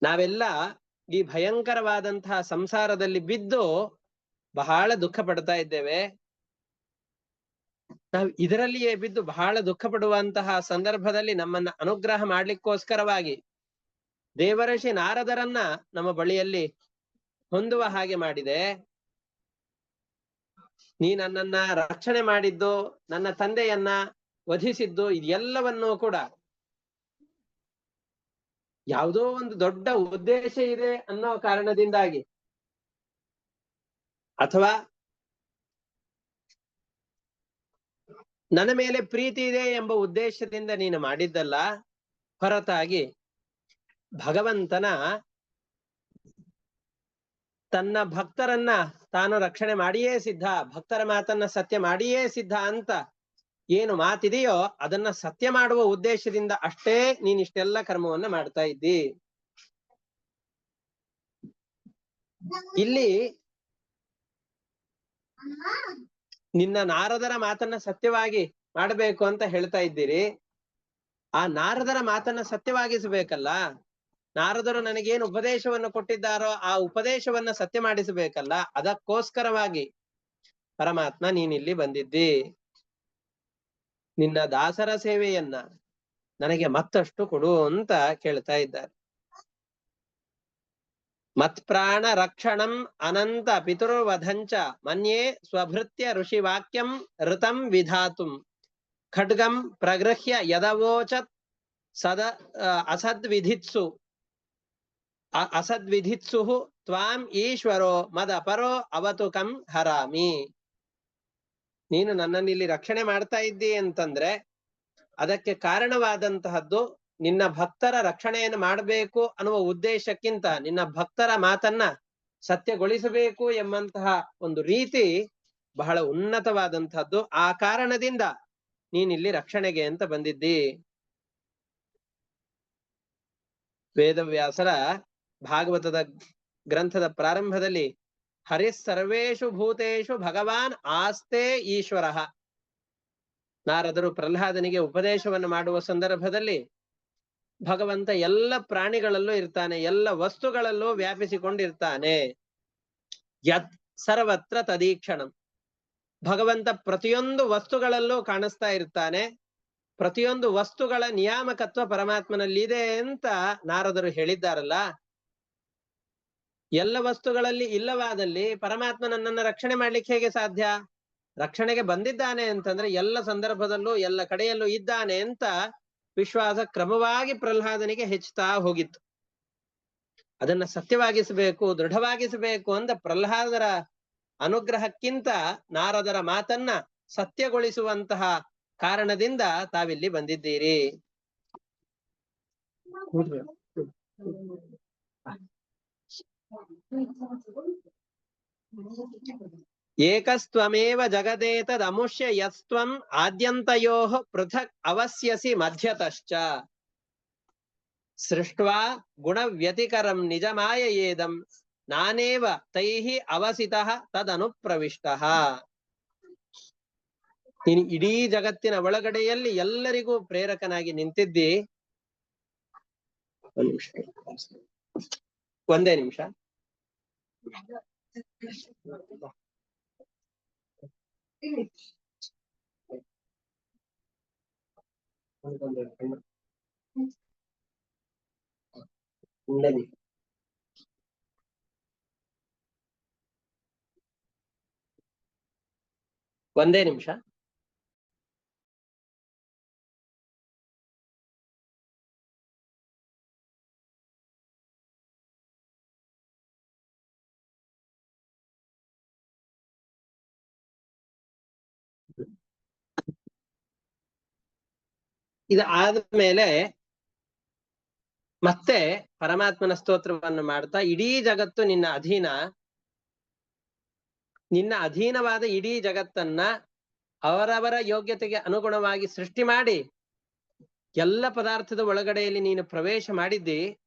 S1: ನಾವೆಲ್ಲ ಈ ಭಯಂಕರವಾದಂತಹ ಸಂಸಾರದಲ್ಲಿ ಬಿದ್ದು ಬಹಳ ದುಃಖ ಪಡ್ತಾ ಇದ್ದೇವೆ. ನಾವು ಇದರಲ್ಲಿಯೇ ಬಿದ್ದು ಬಹಳ ದುಃಖ ಪಡುವಂತಹ ಸಂದರ್ಭದಲ್ಲಿ ನಮ್ಮನ್ನ ಅನುಗ್ರಹ ಮಾಡ್ಲಿಕ್ಕೋಸ್ಕರವಾಗಿ ದೇವರ್ಷಿ ನಾರದರನ್ನ ನಮ್ಮ ಬಳಿಯಲ್ಲಿ ಹೊಂದುವ ಹಾಗೆ ಮಾಡಿದೆ. ನೀ ನನ್ನನ್ನ ರಕ್ಷಣೆ ಮಾಡಿದ್ದು, ನನ್ನ ತಂದೆಯನ್ನ ವಧಿಸಿದ್ದು, ಇದೆಲ್ಲವನ್ನೂ ಕೂಡ ಯಾವುದೋ ಒಂದು ದೊಡ್ಡ ಉದ್ದೇಶ ಇದೆ ಅನ್ನೋ ಕಾರಣದಿಂದಾಗಿ, ಅಥವಾ ನನ್ನ ಮೇಲೆ ಪ್ರೀತಿ ಇದೆ ಎಂಬ ಉದ್ದೇಶದಿಂದ ನೀನು ಮಾಡಿದ್ದಲ್ಲ, ಹೊರತಾಗಿ ಭಗವಂತನ ತನ್ನ ಭಕ್ತರನ್ನ ತಾನು ರಕ್ಷಣೆ ಮಾಡಿಯೇ ಸಿದ್ಧ, ಭಕ್ತರ ಮಾತನ್ನ ಸತ್ಯ ಮಾಡಿಯೇ ಸಿದ್ಧ ಅಂತ ಏನು ಮಾತಿದೆಯೋ ಅದನ್ನ ಸತ್ಯ ಮಾಡುವ ಉದ್ದೇಶದಿಂದ ಅಷ್ಟೇ ನೀನಿಷ್ಟೆಲ್ಲ ಕರ್ಮವನ್ನ ಮಾಡ್ತಾ ಇದ್ದಿ. ಇಲ್ಲಿ ನಿನ್ನ ನಾರದರ ಮಾತನ್ನ ಸತ್ಯವಾಗಿ ಮಾಡಬೇಕು ಅಂತ ಹೇಳ್ತಾ ಇದ್ದೀರಿ. ಆ ನಾರದರ ಮಾತನ್ನ ಸತ್ಯವಾಗಿಸಬೇಕಲ್ಲ. ನಾರದರು ನನಗೇನು ಉಪದೇಶವನ್ನು ಕೊಟ್ಟಿದ್ದಾರೋ ಆ ಉಪದೇಶವನ್ನ ಸತ್ಯ ಮಾಡಿಸಬೇಕಲ್ಲ. ಅದಕ್ಕೋಸ್ಕರವಾಗಿ ಪರಮಾತ್ಮ ನೀನಿಲ್ಲಿ ಬಂದಿದ್ದಿ. ನಿನ್ನ ದಾಸರ ಸೇವೆಯನ್ನ ನನಗೆ ಮತ್ತಷ್ಟು ಕೊಡು ಅಂತ ಕೇಳ್ತಾ ಇದ್ದಾರೆ. ಮತ್ಪ್ರಾಣ ರಕ್ಷಣಂ ಅನಂತ ಪಿತುರ್ವಧಂಚ ಮನ್ಯೇ ಸ್ವಭೃತ್ಯ ಋಷಿ ವಾಕ್ಯಂ ಋತಂ ವಿಧಾತುಂ ಖಡ್ಗಂ ಪ್ರಗೃಹ್ಯ ಯದವೋಚತ್ ಸದ ಅಸದ್ವಿಧಿತ್ಸು ತ್ವಾಂ ಈಶ್ವರೋ ಮದಪರೋ ಅವತುಕಂ ಹರಾಮಿ. ನೀನು ನನ್ನನ್ನು ಇಲ್ಲಿ ರಕ್ಷಣೆ ಮಾಡ್ತಾ ಇದ್ದಿ ಅಂತಂದ್ರೆ ಅದಕ್ಕೆ ಕಾರಣವಾದಂತಹದ್ದು ನಿನ್ನ ಭಕ್ತರ ರಕ್ಷಣೆಯನ್ನು ಮಾಡಬೇಕು ಅನ್ನುವ ಉದ್ದೇಶಕ್ಕಿಂತ ನಿನ್ನ ಭಕ್ತರ ಮಾತನ್ನ ಸತ್ಯಗೊಳಿಸಬೇಕು ಎಂಬಂತಹ ಒಂದು ರೀತಿ ಬಹಳ ಉನ್ನತವಾದಂತಹದ್ದು. ಆ ಕಾರಣದಿಂದ ನೀನಿಲ್ಲಿ ರಕ್ಷಣೆಗೆ ಅಂತ ಬಂದಿದ್ದಿ. ವೇದವ್ಯಾಸರ ಭಾಗವತದ ಗ್ರಂಥದ ಪ್ರಾರಂಭದಲ್ಲಿ ಹರಿಸ್ ಸರ್ವೇಷು ಭೂತೇಷು ಭಗವಾನ್ ಆಸ್ತೆ ಈಶ್ವರ. ನಾರದರು ಪ್ರಹ್ಲಾದನಿಗೆ ಉಪದೇಶವನ್ನು ಮಾಡುವ ಸಂದರ್ಭದಲ್ಲಿ ಭಗವಂತ ಎಲ್ಲ ಪ್ರಾಣಿಗಳಲ್ಲೂ ಇರ್ತಾನೆ, ಎಲ್ಲ ವಸ್ತುಗಳಲ್ಲೂ ವ್ಯಾಪಿಸಿಕೊಂಡಿರ್ತಾನೆ. ಯತ್ ಸರ್ವತ್ರ ತದೀಕ್ಷಣಂ. ಭಗವಂತ ಪ್ರತಿಯೊಂದು ವಸ್ತುಗಳಲ್ಲೂ ಕಾಣಿಸ್ತಾ ಇರ್ತಾನೆ. ಪ್ರತಿಯೊಂದು ವಸ್ತುಗಳ ನಿಯಾಮಕತ್ವ ಪರಮಾತ್ಮನಲ್ಲಿದೆ ಅಂತ ನಾರದರು ಹೇಳಿದ್ದಾರಲ್ಲ. ಎಲ್ಲ ವಸ್ತುಗಳಲ್ಲಿ ಇಲ್ಲವಾದಲ್ಲಿ ಪರಮಾತ್ಮ ನನ್ನನ್ನು ರಕ್ಷಣೆ ಮಾಡ್ಲಿಕ್ಕೆ ಹೇಗೆ ಸಾಧ್ಯ? ರಕ್ಷಣೆಗೆ ಬಂದಿದ್ದಾನೆ ಅಂತಂದ್ರೆ ಎಲ್ಲ ಸಂದರ್ಭದಲ್ಲೂ ಎಲ್ಲ ಕಡೆಯಲ್ಲೂ ಇದ್ದಾನೆ ಅಂತ ವಿಶ್ವಾಸ ಕ್ರಮವಾಗಿ ಪ್ರಹ್ಲಾದನಿಗೆ ಹೆಚ್ಚುತ್ತಾ ಹೋಗಿತ್ತು. ಅದನ್ನ ಸತ್ಯವಾಗಿಸಬೇಕು, ದೃಢವಾಗಿಸಬೇಕು ಅಂತ ಪ್ರಹ್ಲಾದರ ಅನುಗ್ರಹಕ್ಕಿಂತ ನಾರದರ ಮಾತನ್ನ ಸತ್ಯಗೊಳಿಸುವಂತಹ ಕಾರಣದಿಂದ ತಾವಿಲ್ಲಿ ಬಂದಿದ್ದೀರಿ. ಏಕಸ್ತ್ವಮೇವ ಜಗದೇತದಮುಷ್ಯ ಯಸ್ತ್ವಂ ಆದ್ಯಂತಯೋಃ ಪೃಥಕ್ ಅವಸ್ಯಸಿ ಮಧ್ಯತಶ್ಚ ಸೃಷ್ಟ್ವಾ ಗುಣವ್ಯತಿಕರಂ ನಿಜಮಾಯಯೇದಂ ನಾನೇವ ತೈಃ ಅವಸಿತಃ ತದನುಪ್ರವಿಷ್ಟಃ. ನೀನು ಇಡೀ ಜಗತ್ತಿನ ಒಳಗಡೆಯಲ್ಲಿ ಎಲ್ಲರಿಗೂ ಪ್ರೇರಕನಾಗಿ ನಿಂತಿದ್ದಿ. ಒಂದೇ ನಿಮಿಷ. ಒಂದೇ ನಿಮಿಷ. ಇದು ಆದ್ಮೇಲೆ ಮತ್ತೆ ಪರಮಾತ್ಮನ ಸ್ತೋತ್ರವನ್ನು ಮಾಡ್ತಾ, ಇಡೀ ಜಗತ್ತು ನಿನ್ನ ಅಧೀನ, ನಿನ್ನ ಅಧೀನವಾದ ಇಡೀ ಜಗತ್ತನ್ನ ಅವರವರ ಯೋಗ್ಯತೆಗೆ ಅನುಗುಣವಾಗಿ ಸೃಷ್ಟಿ ಮಾಡಿ ಎಲ್ಲ ಪದಾರ್ಥದ ಒಳಗಡೆಯಲ್ಲಿ ನೀನು ಪ್ರವೇಶ ಮಾಡಿದ್ದಿ.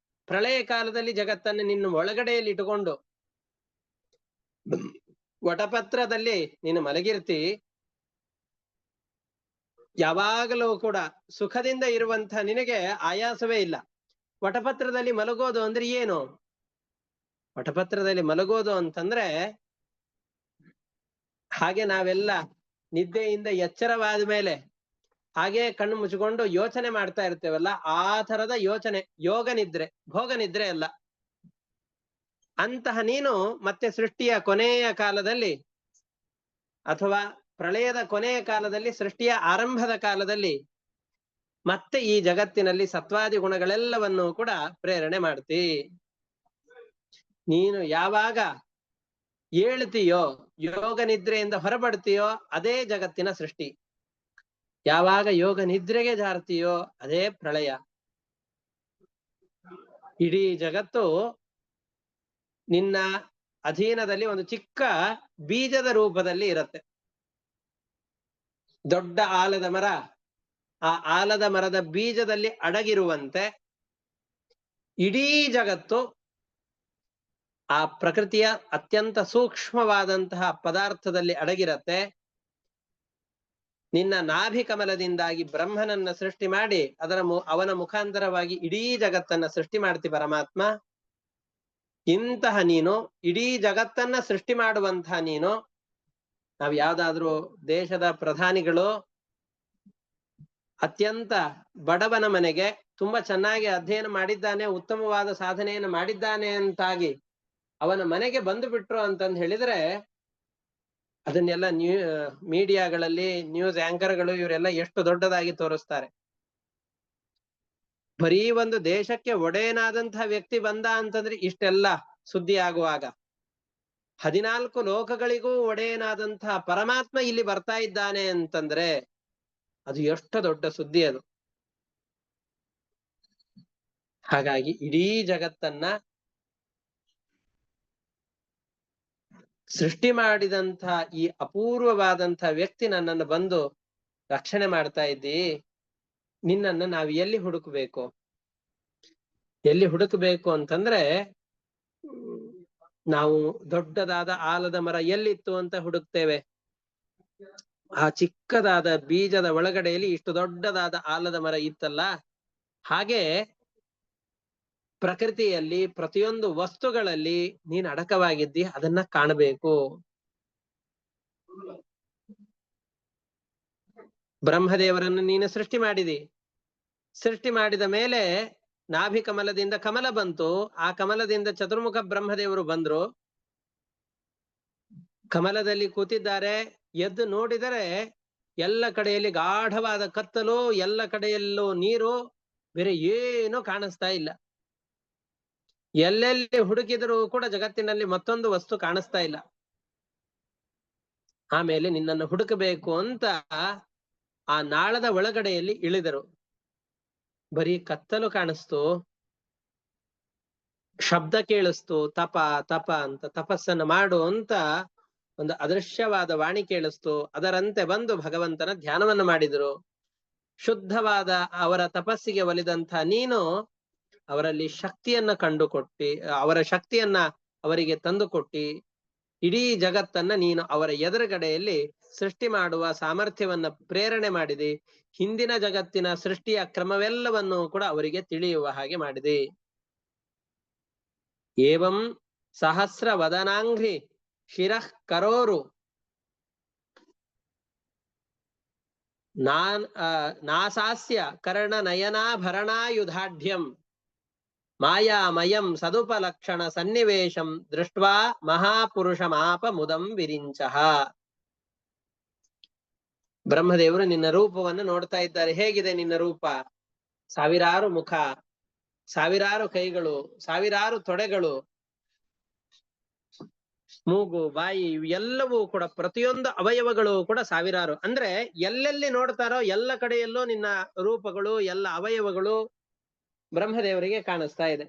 S1: ಪ್ರಳಯ ಕಾಲದಲ್ಲಿ ಜಗತ್ತನ್ನು ನಿನ್ನ ಒಳಗಡೆಯಲ್ಲಿ ಇಟ್ಟುಕೊಂಡು ವಟಪತ್ರದಲ್ಲಿ ನೀನು ಮಲಗಿರ್ತಿ. ಯಾವಾಗಲೂ ಕೂಡ ಸುಖದಿಂದ ಇರುವಂತ ನಿನಗೆ ಆಯಾಸವೇ ಇಲ್ಲ. ವಟಪತ್ರದಲ್ಲಿ ಮಲಗೋದು ಅಂದ್ರೆ ಏನು? ವಟಪತ್ರದಲ್ಲಿ ಮಲಗೋದು ಅಂತಂದ್ರೆ ಹಾಗೆ ನಾವೆಲ್ಲ ನಿದ್ದೆಯಿಂದ ಎಚ್ಚರವಾದ ಮೇಲೆ ಹಾಗೆ ಕಣ್ಣು ಮುಚ್ಚಿಕೊಂಡು ಯೋಚನೆ ಮಾಡ್ತಾ ಇರ್ತೇವಲ್ಲ, ಆ ತರದ ಯೋಚನೆ. ಯೋಗ ನಿದ್ರೆ, ಭೋಗ ನಿದ್ರೆ ಅಲ್ಲ. ಅಂತಹ ನೀನು ಮತ್ತೆ ಸೃಷ್ಟಿಯ ಕೊನೆಯ ಕಾಲದಲ್ಲಿ ಅಥವಾ ಪ್ರಳಯದ ಕೊನೆಯ ಕಾಲದಲ್ಲಿ, ಸೃಷ್ಟಿಯ ಆರಂಭದ ಕಾಲದಲ್ಲಿ ಮತ್ತೆ ಈ ಜಗತ್ತಿನಲ್ಲಿ ಸತ್ವಾದಿ ಗುಣಗಳೆಲ್ಲವನ್ನೂ ಕೂಡ ಪ್ರೇರಣೆ ಮಾಡ್ತಿ. ನೀನು ಯಾವಾಗ ಏಳ್ತೀಯೋ, ಯೋಗ ನಿದ್ರೆಯಿಂದ ಹೊರಬಡ್ತೀಯೋ ಅದೇ ಜಗತ್ತಿನ ಸೃಷ್ಟಿ. ಯಾವಾಗ ಯೋಗ ನಿದ್ರೆಗೆ ಜಾರ್ತೀಯೋ ಅದೇ ಪ್ರಳಯ. ಇಡೀ ಜಗತ್ತು ನಿನ್ನ ಅಧೀನದಲ್ಲಿ ಒಂದು ಚಿಕ್ಕ ಬೀಜದ ರೂಪದಲ್ಲಿ ಇರುತ್ತೆ. ದೊಡ್ಡ ಆಲದ ಮರ, ಆ ಆಲದ ಮರದ ಬೀಜದಲ್ಲಿ ಅಡಗಿರುವಂತೆ ಇಡೀ ಜಗತ್ತು ಆ ಪ್ರಕೃತಿಯ ಅತ್ಯಂತ ಸೂಕ್ಷ್ಮವಾದಂತಹ ಪದಾರ್ಥದಲ್ಲಿ ಅಡಗಿರತ್ತೆ. ನಿನ್ನ ನಾಭಿ ಕಮಲದಿಂದಾಗಿ ಬ್ರಹ್ಮನನ್ನ ಸೃಷ್ಟಿ ಮಾಡಿ ಅವನ ಮುಖಾಂತರವಾಗಿ ಇಡೀ ಜಗತ್ತನ್ನ ಸೃಷ್ಟಿ ಮಾಡ್ತಿ ಪರಮಾತ್ಮ. ಇಂತಹ ನೀನು, ಇಡೀ ಜಗತ್ತನ್ನ ಸೃಷ್ಟಿ ಮಾಡುವಂತಹ ನೀನು, ನಾವ್ ಯಾವ್ದಾದ್ರೂ ದೇಶದ ಪ್ರಧಾನಿಗಳು ಅತ್ಯಂತ ಬಡವನ ಮನೆಗೆ ತುಂಬಾ ಚೆನ್ನಾಗಿ ಅಧ್ಯಯನ ಮಾಡಿದ್ದಾನೆ, ಉತ್ತಮವಾದ ಸಾಧನೆಯನ್ನು ಮಾಡಿದ್ದಾನೆ ಅಂತಾಗಿ ಅವನ ಮನೆಗೆ ಬಂದು ಬಿಟ್ರು ಅಂತಂದು ಹೇಳಿದ್ರೆ ಅದನ್ನೆಲ್ಲ ಮೀಡಿಯಾಗಳಲ್ಲಿ ನ್ಯೂಸ್ ಆಂಕರ್ಗಳು ಇವರೆಲ್ಲ ಎಷ್ಟು ದೊಡ್ಡದಾಗಿ ತೋರಿಸ್ತಾರೆ. ಬರೀ ಒಂದು ದೇಶಕ್ಕೆ ಒಡೆಯನಾದಂತಹ ವ್ಯಕ್ತಿ ಬಂದ ಅಂತಂದ್ರೆ ಇಷ್ಟೆಲ್ಲ ಸುದ್ದಿ ಆಗುವಾಗ, 14 ಲೋಕಗಳಿಗೂ ಒಡೆಯನಾದಂತಹ ಪರಮಾತ್ಮ ಇಲ್ಲಿ ಬರ್ತಾ ಇದ್ದಾನೆ ಅಂತಂದ್ರೆ ಅದು ಎಷ್ಟು ದೊಡ್ಡ ಸುದ್ದಿ ಅದು. ಹಾಗಾಗಿ ಇಡೀ ಜಗತ್ತನ್ನ ಸೃಷ್ಟಿ ಮಾಡಿದಂಥ ಈ ಅಪೂರ್ವವಾದಂಥ ವ್ಯಕ್ತಿ ನನ್ನನ್ನು ಬಂದು ರಕ್ಷಣೆ ಮಾಡ್ತಾ ಇದ್ದಿ. ನಿನ್ನನ್ನು ನಾವು ಎಲ್ಲಿ ಹುಡುಕಬೇಕು? ಎಲ್ಲಿ ಹುಡುಕಬೇಕು ಅಂತಂದ್ರೆ, ನಾವು ದೊಡ್ಡದಾದ ಆಲದ ಮರ ಎಲ್ಲಿತ್ತು ಅಂತ ಹುಡುಕ್ತೇವೆ. ಆ ಚಿಕ್ಕದಾದ ಬೀಜದ ಒಳಗಡೆಯಲ್ಲಿ ಇಷ್ಟು ದೊಡ್ಡದಾದ ಆಲದ ಮರ ಇತ್ತಲ್ಲ, ಹಾಗೆ ಪ್ರಕೃತಿಯಲ್ಲಿ ಪ್ರತಿಯೊಂದು ವಸ್ತುಗಳಲ್ಲಿ ನೀನು ಅಡಕವಾಗಿದ್ದಿ, ಅದನ್ನ ಕಾಣಬೇಕು. ಬ್ರಹ್ಮದೇವರನ್ನು ನೀನು ಸೃಷ್ಟಿ ಮಾಡಿದಿ. ಸೃಷ್ಟಿ ಮಾಡಿದ ಮೇಲೆ ನಾಭಿ ಕಮಲದಿಂದ ಕಮಲ ಬಂತು. ಆ ಕಮಲದಿಂದ ಚತುರ್ಮುಖ ಬ್ರಹ್ಮದೇವರು ಬಂದ್ರು. ಕಮಲದಲ್ಲಿ ಕೂತಿದ್ದಾರೆ. ಎದ್ದು ನೋಡಿದರೆ ಎಲ್ಲ ಕಡೆಯಲ್ಲಿ ಗಾಢವಾದ ಕತ್ತಲು, ಎಲ್ಲ ಕಡೆಯಲ್ಲೂ ನೀರು, ಬೇರೆ ಏನೂ ಕಾಣಿಸ್ತಾ ಇಲ್ಲ. ಎಲ್ಲೆಲ್ಲಿ ಹುಡುಕಿದರೂ ಕೂಡ ಜಗತ್ತಿನಲ್ಲಿ ಮತ್ತೊಂದು ವಸ್ತು ಕಾಣಿಸ್ತಾ ಇಲ್ಲ. ಆಮೇಲೆ ನಿನ್ನನ್ನು ಹುಡುಕಬೇಕು ಅಂತ ಆ ನಾಳದ ಒಳಗಡೆಯಲ್ಲಿ ಇಳಿದರು. ಬರೀ ಕತ್ತಲು ಕಾಣಿಸ್ತು, ಶಬ್ದ ಕೇಳಿಸ್ತು, ತಪ ತಪ ಅಂತ, ತಪಸ್ಸನ್ನು ಮಾಡು ಅಂತ ಒಂದು ಅದೃಶ್ಯವಾದ ವಾಣಿ ಕೇಳಿಸ್ತು. ಅದರಂತೆ ಬಂದು ಭಗವಂತನ ಧ್ಯಾನವನ್ನು ಮಾಡಿದರು. ಶುದ್ಧವಾದ ಅವರ ತಪಸ್ಸಿಗೆ ಒಲಿದಂಥ ನೀನು ಅವರಲ್ಲಿ ಶಕ್ತಿಯನ್ನ ಕಂಡುಕೊಟ್ಟಿ, ಅವರ ಶಕ್ತಿಯನ್ನ ಅವರಿಗೆ ತಂದುಕೊಟ್ಟಿ, ಇಡೀ ಜಗತ್ತನ್ನ ನೀನು ಅವರ ಎದುರುಗಡೆಯಲ್ಲಿ ಸೃಷ್ಟಿ ಮಾಡುವ ಸಾಮರ್ಥ್ಯವನ್ನ ಪ್ರೇರಣೆ ಮಾಡಿದೆ. ಹಿಂದಿನ ಜಗತ್ತಿನ ಸೃಷ್ಟಿಯ ಕ್ರಮವೆಲ್ಲವನ್ನು ಕೂಡ ಅವರಿಗೆ ತಿಳಿಯುವ ಹಾಗೆ ಮಾಡಿದೆ. ಏವಂ ಸಹಸ್ರ ವದನಾಂಘ್ರಿ ಶಿರಃ ಕರೋರು ನಾಸಾಸ್ಯ ಕರ್ಣ ನಯನಾಭರಣಾಯುಧಾಢ್ಯಂ ಮಾಯಾಮಯಂ ಸದುಪಲಕ್ಷಣ ಸನ್ನಿವೇಶಂ ದೃಷ್ಟ್ವಾ ಮಹಾಪುರುಷಮಾಪ ಮುದಂ ವಿರಿಂಚಃ. ಬ್ರಹ್ಮದೇವರು ನಿನ್ನ ರೂಪವನ್ನು ನೋಡ್ತಾ ಇದ್ದಾರೆ. ಹೇಗಿದೆ ನಿನ್ನ ರೂಪ? ಸಾವಿರಾರು ಮುಖ, ಸಾವಿರಾರು ಕೈಗಳು, ಸಾವಿರಾರು ತೊಡೆಗಳು, ಮೂಗು, ಬಾಯಿ, ಎಲ್ಲವೂ ಕೂಡ ಪ್ರತಿಯೊಂದು ಅವಯವಗಳು ಕೂಡ ಸಾವಿರಾರು. ಅಂದ್ರೆ ಎಲ್ಲೆಲ್ಲಿ ನೋಡ್ತಾರೋ ಎಲ್ಲ ಕಡೆಯಲ್ಲೂ ನಿನ್ನ ರೂಪಗಳು, ಎಲ್ಲ ಅವಯವಗಳು ಬ್ರಹ್ಮದೇವರಿಗೆ ಕಾಣಿಸ್ತಾ ಇದೆ.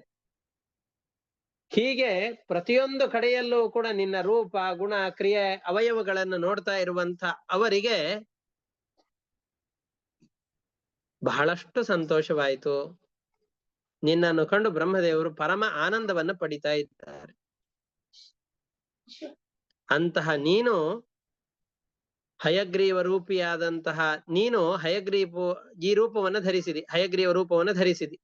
S1: ಹೀಗೆ ಪ್ರತಿಯೊಂದು ಕಡೆಯಲ್ಲೂ ಕೂಡ ನಿನ್ನ ರೂಪ, ಗುಣ, ಕ್ರಿಯೆ, ಅವಯವಗಳನ್ನು ನೋಡ್ತಾ ಇರುವಂತ ಅವರಿಗೆ ಬಹಳಷ್ಟು ಸಂತೋಷವಾಯಿತು. ನಿನ್ನನ್ನು ಕಂಡು ಬ್ರಹ್ಮದೇವರು ಪರಮ ಆನಂದವನ್ನು ಪಡಿತಾ ಇದ್ದಾರೆ. ಅಂತಹ ನೀನು ಹಯಗ್ರೀವ ರೂಪಿಯಾದಂತಹ ನೀನು ಈ ರೂಪವನ್ನು ಧರಿಸಿದಿ, ಹಯಗ್ರೀವ ರೂಪವನ್ನು ಧರಿಸಿದಿ.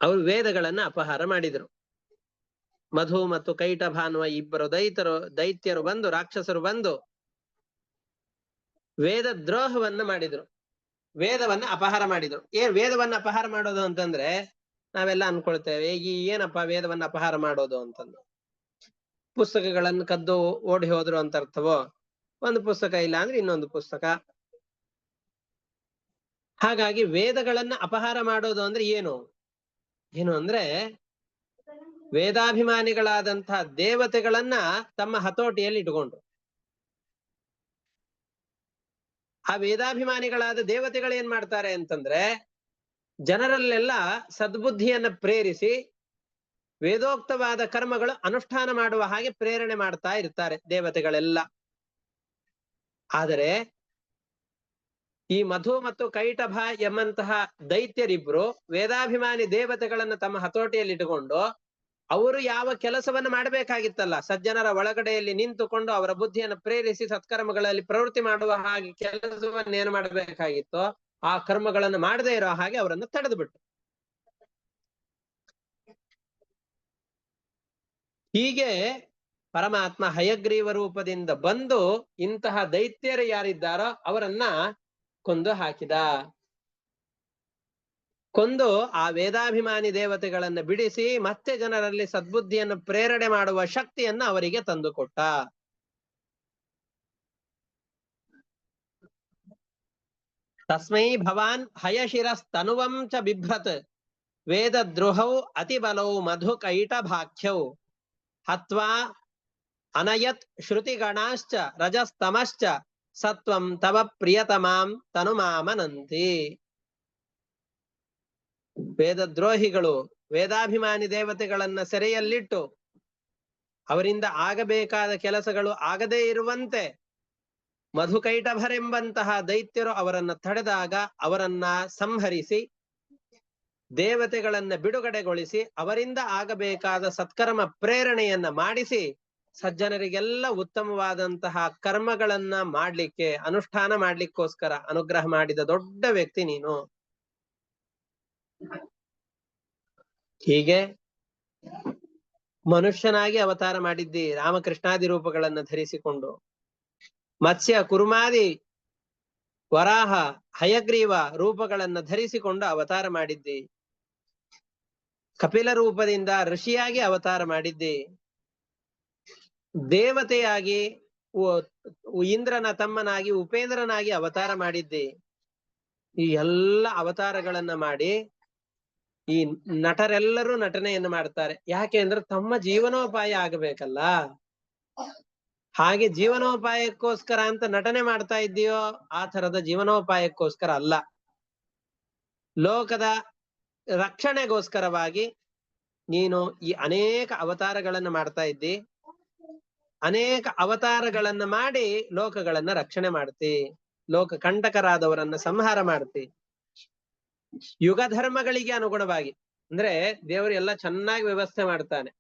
S1: ಅವರು ವೇದಗಳನ್ನ ಅಪಹಾರ ಮಾಡಿದರು. ಮಧು ಮತ್ತು ಕೈಟಭ ಅನ್ನುವ ಇಬ್ಬರು ದೈತ್ಯರು ಬಂದು, ರಾಕ್ಷಸರು ಬಂದು ವೇದ ದ್ರೋಹವನ್ನ ಮಾಡಿದ್ರು, ವೇದವನ್ನ ಅಪಹಾರ ಮಾಡಿದ್ರು. ವೇದವನ್ನ ಅಪಹಾರ ಮಾಡೋದು ಅಂತಂದ್ರೆ ನಾವೆಲ್ಲ ಅನ್ಕೊಳ್ತೇವೆ, ಏನಪ್ಪ ವೇದವನ್ನ ಅಪಹಾರ ಮಾಡೋದು ಅಂತಂದು. ಪುಸ್ತಕಗಳನ್ನು ಕದ್ದು ಓಡಿ ಹೋದ್ರು ಅಂತ ಅರ್ಥವೋ? ಒಂದು ಪುಸ್ತಕ ಇಲ್ಲ ಅಂದ್ರೆ ಇನ್ನೊಂದು ಪುಸ್ತಕ. ಹಾಗಾಗಿ ವೇದಗಳನ್ನ ಅಪಹಾರ ಮಾಡೋದು ಅಂದ್ರೆ ಏನು ಅಂದ್ರೆ ವೇದಾಭಿಮಾನಿಗಳಾದಂತಹ ದೇವತೆಗಳನ್ನ ತಮ್ಮ ಹತೋಟಿಯಲ್ಲಿ ಇಟ್ಕೊಂಡ್ರು. ಆ ವೇದಾಭಿಮಾನಿಗಳಾದ ದೇವತೆಗಳು ಏನ್ ಮಾಡ್ತಾರೆ ಅಂತಂದ್ರೆ ಜನರಲ್ಲೆಲ್ಲ ಸದ್ಬುದ್ಧಿಯನ್ನ ಪ್ರೇರಿಸಿ ವೇದೋಕ್ತವಾದ ಕರ್ಮಗಳು ಅನುಷ್ಠಾನ ಮಾಡುವ ಹಾಗೆ ಪ್ರೇರಣೆ ಮಾಡ್ತಾ ಇರ್ತಾರೆ ದೇವತೆಗಳೆಲ್ಲ. ಆದರೆ ಈ ಮಧು ಮತ್ತು ಕೈಟಭ ಎಂಬಂತಹ ದೈತ್ಯರಿಬ್ರು ವೇದಾಭಿಮಾನಿ ದೇವತೆಗಳನ್ನ ತಮ್ಮ ಹತೋಟಿಯಲ್ಲಿ ಇಟ್ಟುಕೊಂಡು ಅವರು ಯಾವ ಕೆಲಸವನ್ನು ಮಾಡಬೇಕಾಗಿತ್ತಲ್ಲ, ಸಜ್ಜನರ ಒಳಗಡೆಯಲ್ಲಿ ನಿಂತುಕೊಂಡು ಅವರ ಬುದ್ಧಿಯನ್ನು ಪ್ರೇರಿಸಿ ಸತ್ಕರ್ಮಗಳಲ್ಲಿ ಪ್ರವೃತ್ತಿ ಮಾಡುವ ಹಾಗೆ ಕೆಲಸವನ್ನು ಏನು ಮಾಡಬೇಕಾಗಿತ್ತೋ ಆ ಕರ್ಮಗಳನ್ನು ಮಾಡದೇ ಇರೋ ಹಾಗೆ ಅವರನ್ನು ತಡೆದು ಬಿಟ್ಟು, ಹೀಗೆ ಪರಮಾತ್ಮ ಹಯಗ್ರೀವ ರೂಪದಿಂದ ಬಂದು ಇಂತಹ ದೈತ್ಯರು ಯಾರಿದ್ದಾರೋ ಅವರನ್ನ ಕೊಂದು ಹಾಕಿದ. ಕೊಂದು ಆ ವೇದಾಭಿಮಾನಿ ದೇವತೆಗಳನ್ನ ಬಿಡಿಸಿ ಮತ್ತೆ ಜನರಲ್ಲಿ ಸದ್ಬುದ್ಧಿಯನ್ನು ಪ್ರೇರಣೆ ಮಾಡುವ ಶಕ್ತಿಯನ್ನ ಅವರಿಗೆ ತಂದುಕೊಟ್ಟ. ತಸ್ಮೈ ಭವಾನ್ ಹಯಶಿರಸ್ತನುವಂ ಚ ಬಿಭ್ರತ್ ವೇದದ್ರೋಹೌ ಅತಿಬಲೌ ಮಧು ಕೈಟಭಾಖ್ಯೌ ಹತ್ವಾ ಅನಯತ್ ಶ್ರುತಿಗಣಾಶ್ಚ ರಜಸ್ತಮಶ್ಚ ಸತ್ವಂ ತವ ಪ್ರಿಯತಮಾಂ ತನುಮಾಮನಂತಿ. ವೇದದ್ರೋಹಿಗಳು ವೇದಾಭಿಮಾನಿ ದೇವತೆಗಳನ್ನ ಸೆರೆಯಲ್ಲಿಟ್ಟು ಅವರಿಂದ ಆಗಬೇಕಾದ ಕೆಲಸಗಳು ಆಗದೇ ಇರುವಂತೆ ಮಧುಕೈಟಭರೆಂಬಂತಹ ದೈತ್ಯರು ಅವರನ್ನ ತಡೆದಾಗ ಅವರನ್ನ ಸಂಹರಿಸಿ ದೇವತೆಗಳನ್ನ ಬಿಡುಗಡೆಗೊಳಿಸಿ ಅವರಿಂದ ಆಗಬೇಕಾದ ಸತ್ಕರ್ಮ ಪ್ರೇರಣೆಯನ್ನ ಮಾಡಿಸಿ ಸಜ್ಜನರಿಗೆಲ್ಲ ಉತ್ತಮವಾದಂತಹ ಕರ್ಮಗಳನ್ನ ಮಾಡ್ಲಿಕ್ಕೆ ಅನುಷ್ಠಾನ ಮಾಡ್ಲಿಕ್ಕೋಸ್ಕರ ಅನುಗ್ರಹ ಮಾಡಿದ ದೊಡ್ಡ ವ್ಯಕ್ತಿ ನೀನು. ಹೀಗೆ ಮನುಷ್ಯನಾಗಿ ಅವತಾರ ಮಾಡಿದ್ದಿ, ರಾಮಕೃಷ್ಣಾದಿ ರೂಪಗಳನ್ನ ಧರಿಸಿಕೊಂಡು. ಮತ್ಸ್ಯ ಕುರ್ಮಾದಿ ವರಾಹ ಹಯಗ್ರೀವ ರೂಪಗಳನ್ನ ಧರಿಸಿಕೊಂಡು ಅವತಾರ ಮಾಡಿದ್ದಿ. ಕಪಿಲ ರೂಪದಿಂದ ಋಷಿಯಾಗಿ ಅವತಾರ ಮಾಡಿದ್ದಿ. ದೇವತೆಯಾಗಿ ಇಂದ್ರನ ತಮ್ಮನಾಗಿ ಉಪೇಂದ್ರನಾಗಿ ಅವತಾರ ಮಾಡಿದ್ದಿ. ಈ ಎಲ್ಲ ಅವತಾರಗಳನ್ನ ಮಾಡಿ ಈ ನಟರೆಲ್ಲರೂ ನಟನೆಯನ್ನು ಮಾಡ್ತಾರೆ. ಯಾಕೆ ಅಂದ್ರೆ ತಮ್ಮ ಜೀವನೋಪಾಯ ಆಗಬೇಕಲ್ಲ. ಹಾಗೆ ಜೀವನೋಪಾಯಕ್ಕೋಸ್ಕರ ಅಂತ ನಟನೆ ಮಾಡ್ತಾ ಇದ್ದೀಯೋ ಆ ತರದ ಜೀವನೋಪಾಯಕ್ಕೋಸ್ಕರ ಅಲ್ಲ, ಲೋಕದ ರಕ್ಷಣೆಗೋಸ್ಕರವಾಗಿ ನೀನು ಈ ಅನೇಕ ಅವತಾರಗಳನ್ನ ಮಾಡ್ತಾ ಇದ್ದಿ. ಅನೇಕ ಅವತಾರಗಳನ್ನ ಮಾಡಿ ಲೋಕಗಳನ್ನ ರಕ್ಷಣೆ ಮಾಡ್ತಿ, ಲೋಕ ಕಂಟಕರಾದವರನ್ನ ಸಂಹಾರ ಮಾಡ್ತಿ. ಯುಗ ಧರ್ಮಗಳಿಗೆ ಅನುಗುಣವಾಗಿ ಅಂದ್ರೆ ದೇವರು ಎಲ್ಲ ಚೆನ್ನಾಗಿ ವ್ಯವಸ್ಥೆ ಮಾಡ್ತಾನೆ.